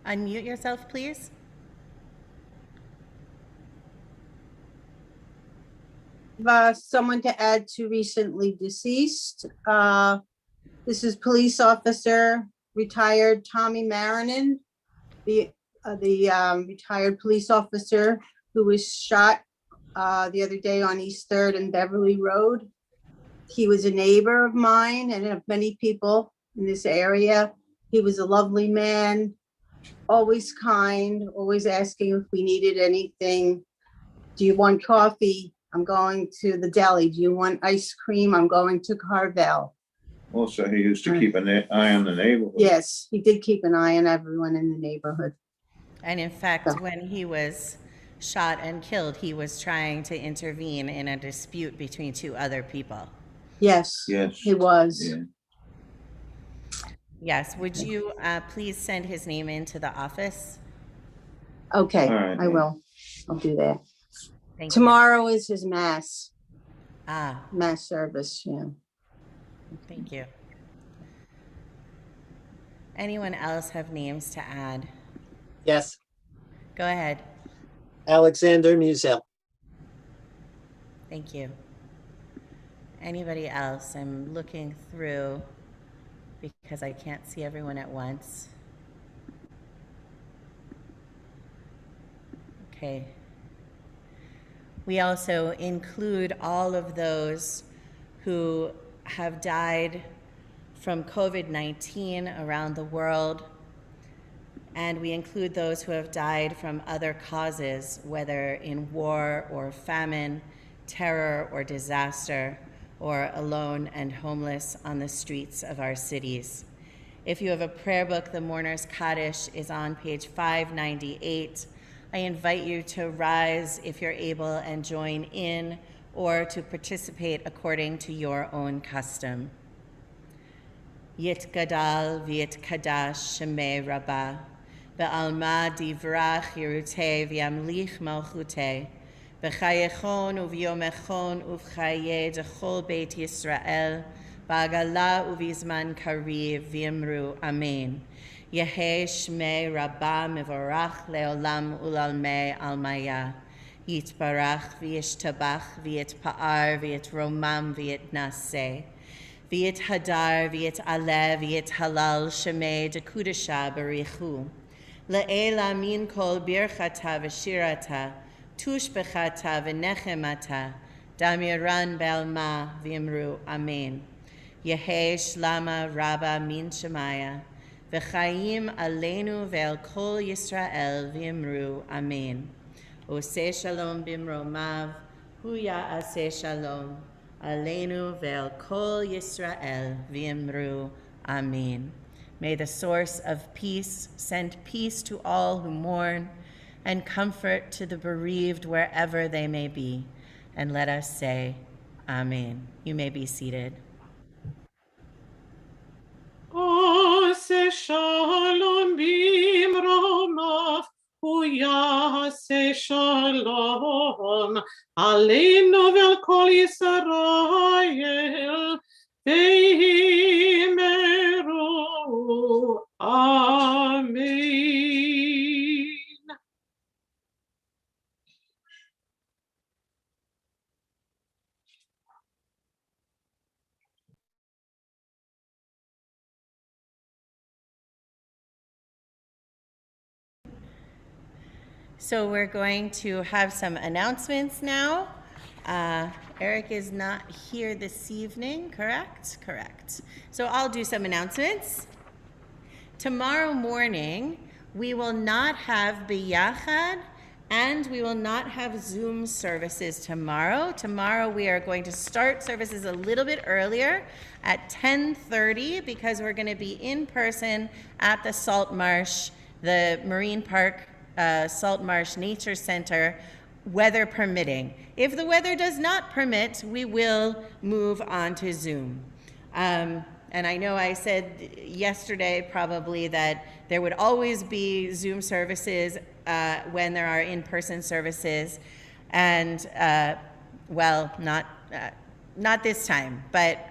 Unmute yourself, please. Someone to add to recently deceased. This is police officer, retired Tommy Marinan, the retired police officer who was shot the other day on East 3rd and Beverly Road. He was a neighbor of mine and of many people in this area. He was a lovely man, always kind, always asking if we needed anything. Do you want coffee? I'm going to the deli. Do you want ice cream? I'm going to Carvel. Also, he used to keep an eye on the neighborhood. Yes, he did keep an eye on everyone in the neighborhood. And in fact, when he was shot and killed, he was trying to intervene in a dispute between two other people. Yes, he was. Yeah. Yes, would you please send his name into the office? Okay, right, I will. I'll do that. Thank Tomorrow is his mass. you. Mass service, yeah. Thank you. Anyone else have names to add? Yes, Go ahead. Alexander Musel. Thank you. Anybody else? I'm looking through because I can't see everyone at once. Okay. We also include all of those who have died from COVID-19 around the world, and we include those who have died from other causes, whether in war or famine, terror or disaster, or alone and homeless on the streets of our cities. If you have a prayer book, the Mourner's Kaddish is on page 598. I invite you to rise if you're able and join in, or to participate according to your own custom. Yit gadal v'yit kadash shemei rabbah, ve'alma divrach yerutei v'yamlich malchutei, v'chayechon uv'yomechon uv'chaye dechol beit Yisrael, ba'agala uv'izman kariv v'yimru amen. Yehei shmei rabbah mevorach leolam ulalmei almaya. Yitbarach v'yishtabach v'yitpa'ar v'yitromam v'yitnaseh. V'yit hadar v'yit aleh v'yit halal shemei dekudasha barichu. Le'ela min kol birchata v'shirata, tushbechata v'nechemata, damiran be'alma v'imru amen. Yehei shlama rabba min shemaya, v'chaim aleinu ve'el kol Yisrael v'imru amen. Oseh shalom bimromav, hu ya'aseh shalom, aleinu ve'el kol Yisrael v'imru amen. May the source of peace send peace to all who mourn and comfort to the bereaved wherever they may be. And let us say, amen. You may be seated. Oseh shalom bimromav, hu ya'aseh shalom, aleinu ve'el kol Yisrael v'yimeru amen. So we're going to have some announcements now. Eric is not here this evening, correct? Correct. So I'll do some announcements. Tomorrow morning, we will not have B'Yachad, and we will not have Zoom services tomorrow. Tomorrow, we are going to start services a little bit earlier at 10:30 because we're going to be in person at the Salt Marsh, the Marine Park Salt Marsh Nature Center, weather permitting. If the weather does not permit, we will move on to Zoom. And I know I said yesterday probably that there would always be Zoom services when there are in-person services. And well, not this time, but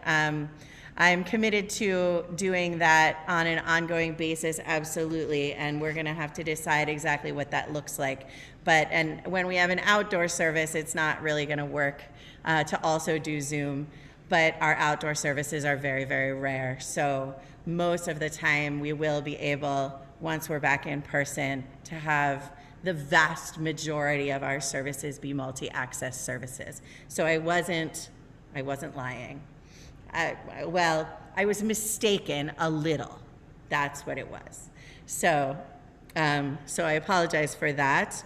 I'm committed to doing that on an ongoing basis, absolutely. And we're gonna have to decide exactly what that looks like. And when we have an outdoor service, it's not really gonna work to also do Zoom. But our outdoor services are very, very rare. So most of the time we will be able, once we're back in person, to have the vast majority of our services be multi-access services. So I wasn't lying. Well, I was mistaken a little. That's what it was. So I apologize for that.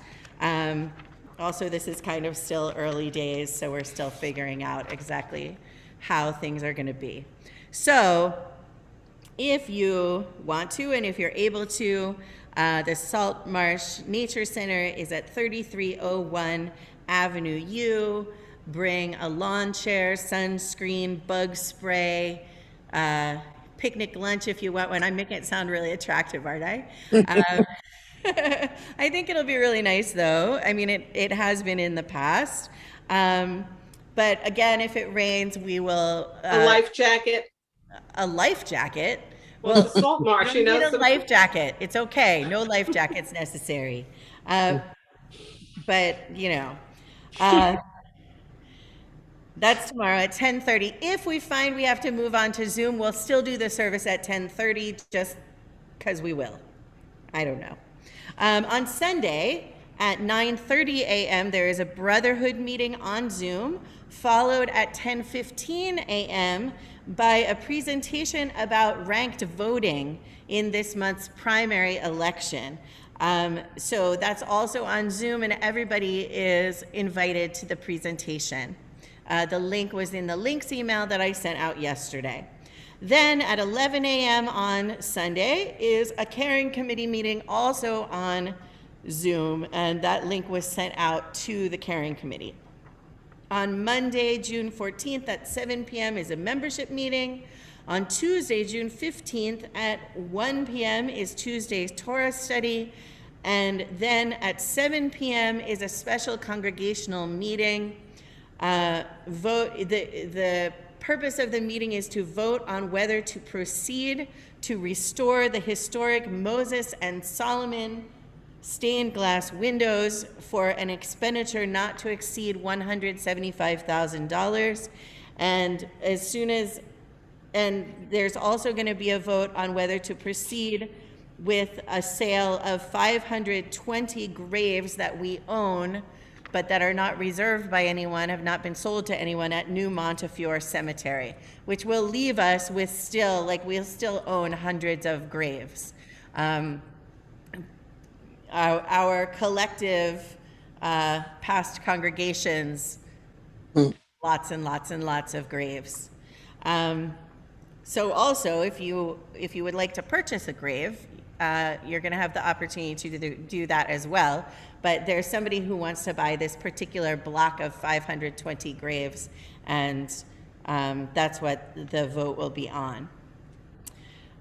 Also, this is kind of still early days, so we're still figuring out exactly how things are going to be. So if you want to and if you're able to, the Salt Marsh Nature Center is at 3301 Avenue U. Bring a lawn chair, sunscreen, bug spray, picnic lunch if you want one. I'm making it sound really attractive, aren't I? I think it'll be really nice though. I mean, it has been in the past. But again, if it rains, we will... a life jacket. A life jacket? Well, the Salt Marsh, you need a life jacket. It's okay. No life jackets necessary. But, you know, that's tomorrow at 10:30. If we find we have to move on to Zoom, we'll still do the service at 10:30 just because we will. I don't know. On Sunday at 9:30 a.m., there is a Brotherhood meeting on Zoom, followed at 10:15 a.m. by a presentation about ranked voting in this month's primary election. So that's also on Zoom, and everybody is invited to the presentation. The link was in the links email that I sent out yesterday. Then at 11 a.m. on Sunday is a caring committee meeting also on Zoom, and that link was sent out to the caring committee. On Monday, June 14th at 7 p.m. is a membership meeting. On Tuesday, June 15th at 1 p.m. is Tuesday's Torah study. And then at 7 p.m. is a special congregational meeting. The purpose of the meeting is to vote on whether to proceed to restore the historic Moses and Solomon stained glass windows for an expenditure not to exceed $175,000. And there's also going to be a vote on whether to proceed with a sale of 520 graves that we own, but that are not reserved by anyone, have not been sold to anyone at New Montefiore Cemetery, which will leave us with we'll still own hundreds of graves. Our collective past congregations, lots and lots and lots of graves. So also, if you would like to purchase a grave, you're going to have the opportunity to do that as well. But there's somebody who wants to buy this particular block of 520 graves, and that's what the vote will be on.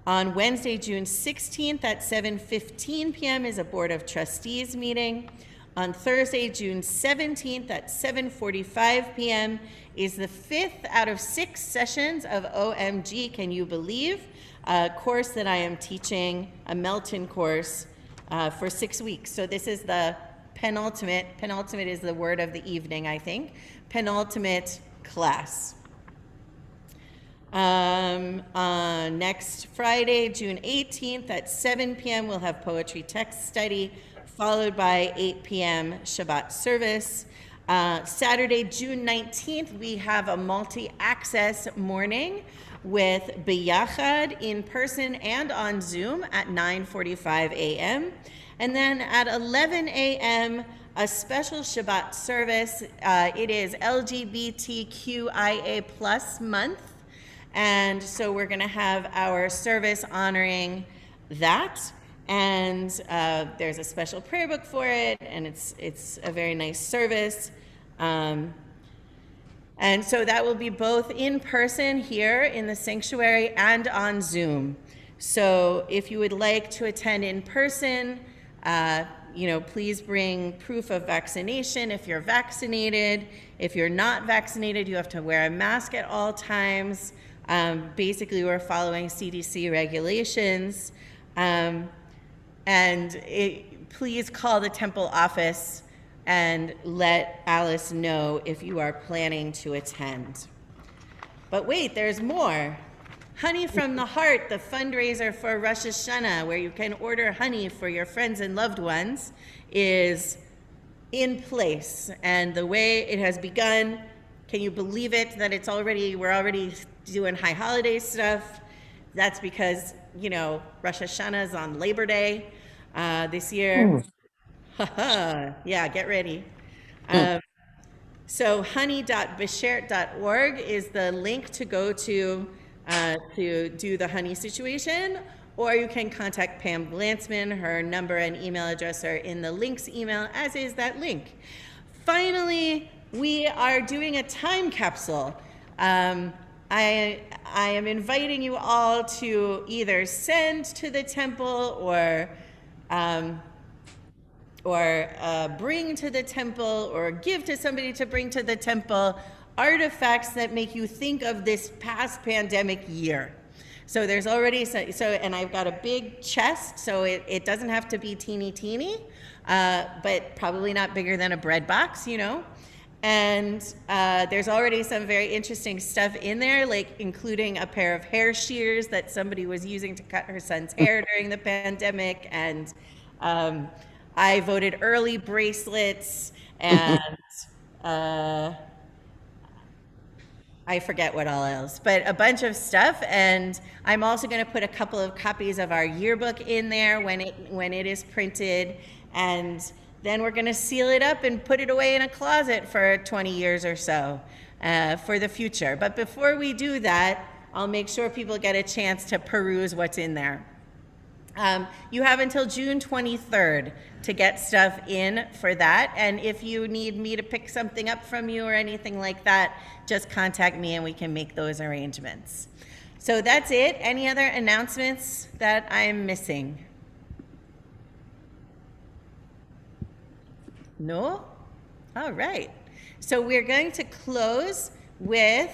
On Wednesday, June 16th at 7:15 p.m. is a Board of Trustees meeting. On Thursday, June 17th at 7:45 p.m. is the 5th out of 6 sessions of OMG, Can You Believe? A course that I am teaching, a Melton course, for 6 weeks. So this is the penultimate is the word of the evening, I think, penultimate class. Next Friday, June 18th at 7 p.m., we'll have poetry text study followed by 8 p.m. Shabbat service. Saturday, June 19th, we have a multi-access morning with Biyachad in person and on Zoom at 9:45 a.m. And then at 11 a.m., a special Shabbat service. It is LGBTQIA plus month. And so we're going to have our service honoring that. And there's a special prayer book for it, and it's a very nice service. And so that will be both in person here in the sanctuary and on Zoom. So if you would like to attend in person, please bring proof of vaccination if you're vaccinated. If you're not vaccinated, you have to wear a mask at all times. Basically, we're following CDC regulations. Please call the temple office and let Alice know if you are planning to attend. But wait, there's more. Honey from the Heart, the fundraiser for Rosh Hashanah, where you can order honey for your friends and loved ones, is in place. And the way it has begun, can you believe it that we're already doing high holiday stuff? That's because, Rosh Hashanah is on Labor Day this year. Yeah, get ready. So honey.beshert.org is the link to go to do the honey situation, or you can contact Pam Glantzman. Her number and email address are in the link's email, as is that link. Finally, we are doing a time capsule. I am inviting you all to either send to the temple or bring to the temple or give to somebody to bring to the temple artifacts that make you think of this past pandemic year. So there's already, and I've got a big chest, so it doesn't have to be teeny, but probably not bigger than a bread box, And there's already some very interesting stuff in there, like including a pair of hair shears that somebody was using to cut her son's hair during the pandemic. And I voted early bracelets, and I forget what all else, but a bunch of stuff. And I'm also going to put a couple of copies of our yearbook in there when it is printed. And then we're going to seal it up and put it away in a closet for 20 years or so for the future. But before we do that, I'll make sure people get a chance to peruse what's in there. You have until June 23rd to get stuff in for that. And if you need me to pick something up from you or anything like that, just contact me and we can make those arrangements. So that's it. Any other announcements that I'm missing? No? All right. So we're going to close with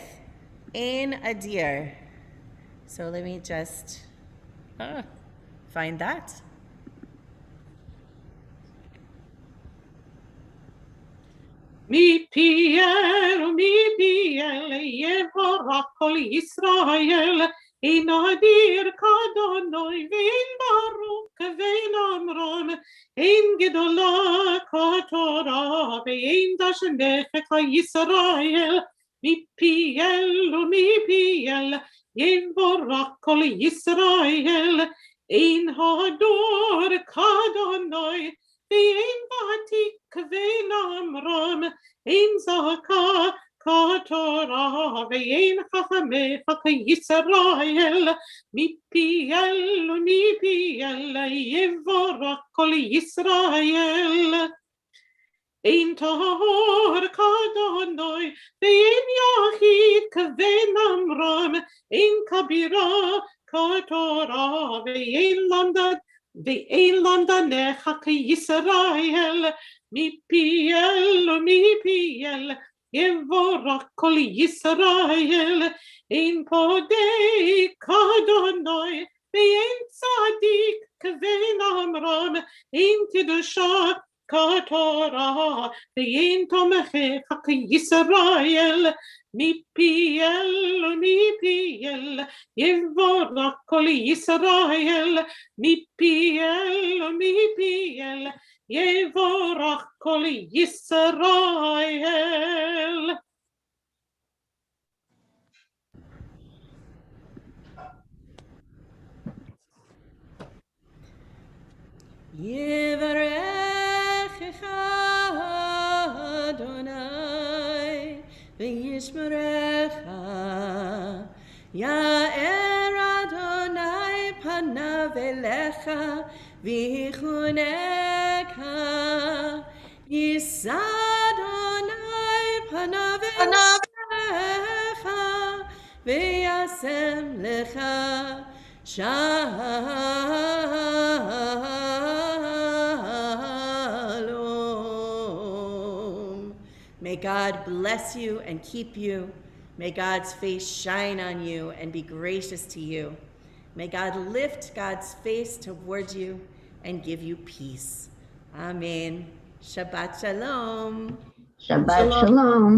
Ein Adir. So let me just find that. Mi piel yevorach kol Yisrael, Ein Adir kadonoi vein baruch vein amram, Ein gedola katorah vein dashenech Yisrael. Mi piel yevorach kol Yisrael, Ein hador kadonoi vein vatik vein amram, Ein zaka katorah vein chachamech Yisrael. Mi piel yevorach kol Yisrael. Ein tahor kadonoi vein yachid vein amram, Ein kabira katorah vein lamdanech Yisrael. Mi piel yevorach kol Yisrael. Ein podei kadonoi vein tzadik vein amram, Ein kedusha katorah vein tomechech Yisrael. Mi piel yevorach kol Yisrael. Mi piel Yevorach kol Yisrael. Yevarechecha Adonai v'yishmerecha. Ya'er Adonai panav elecha v'yichuneka. Yisa Adonai panav elecha v'yasem lecha Shalom. May God bless you and keep you. May God's face shine on you and be gracious to you. May God lift God's face towards you and give you peace. Amen. Shabbat shalom. Shabbat shalom.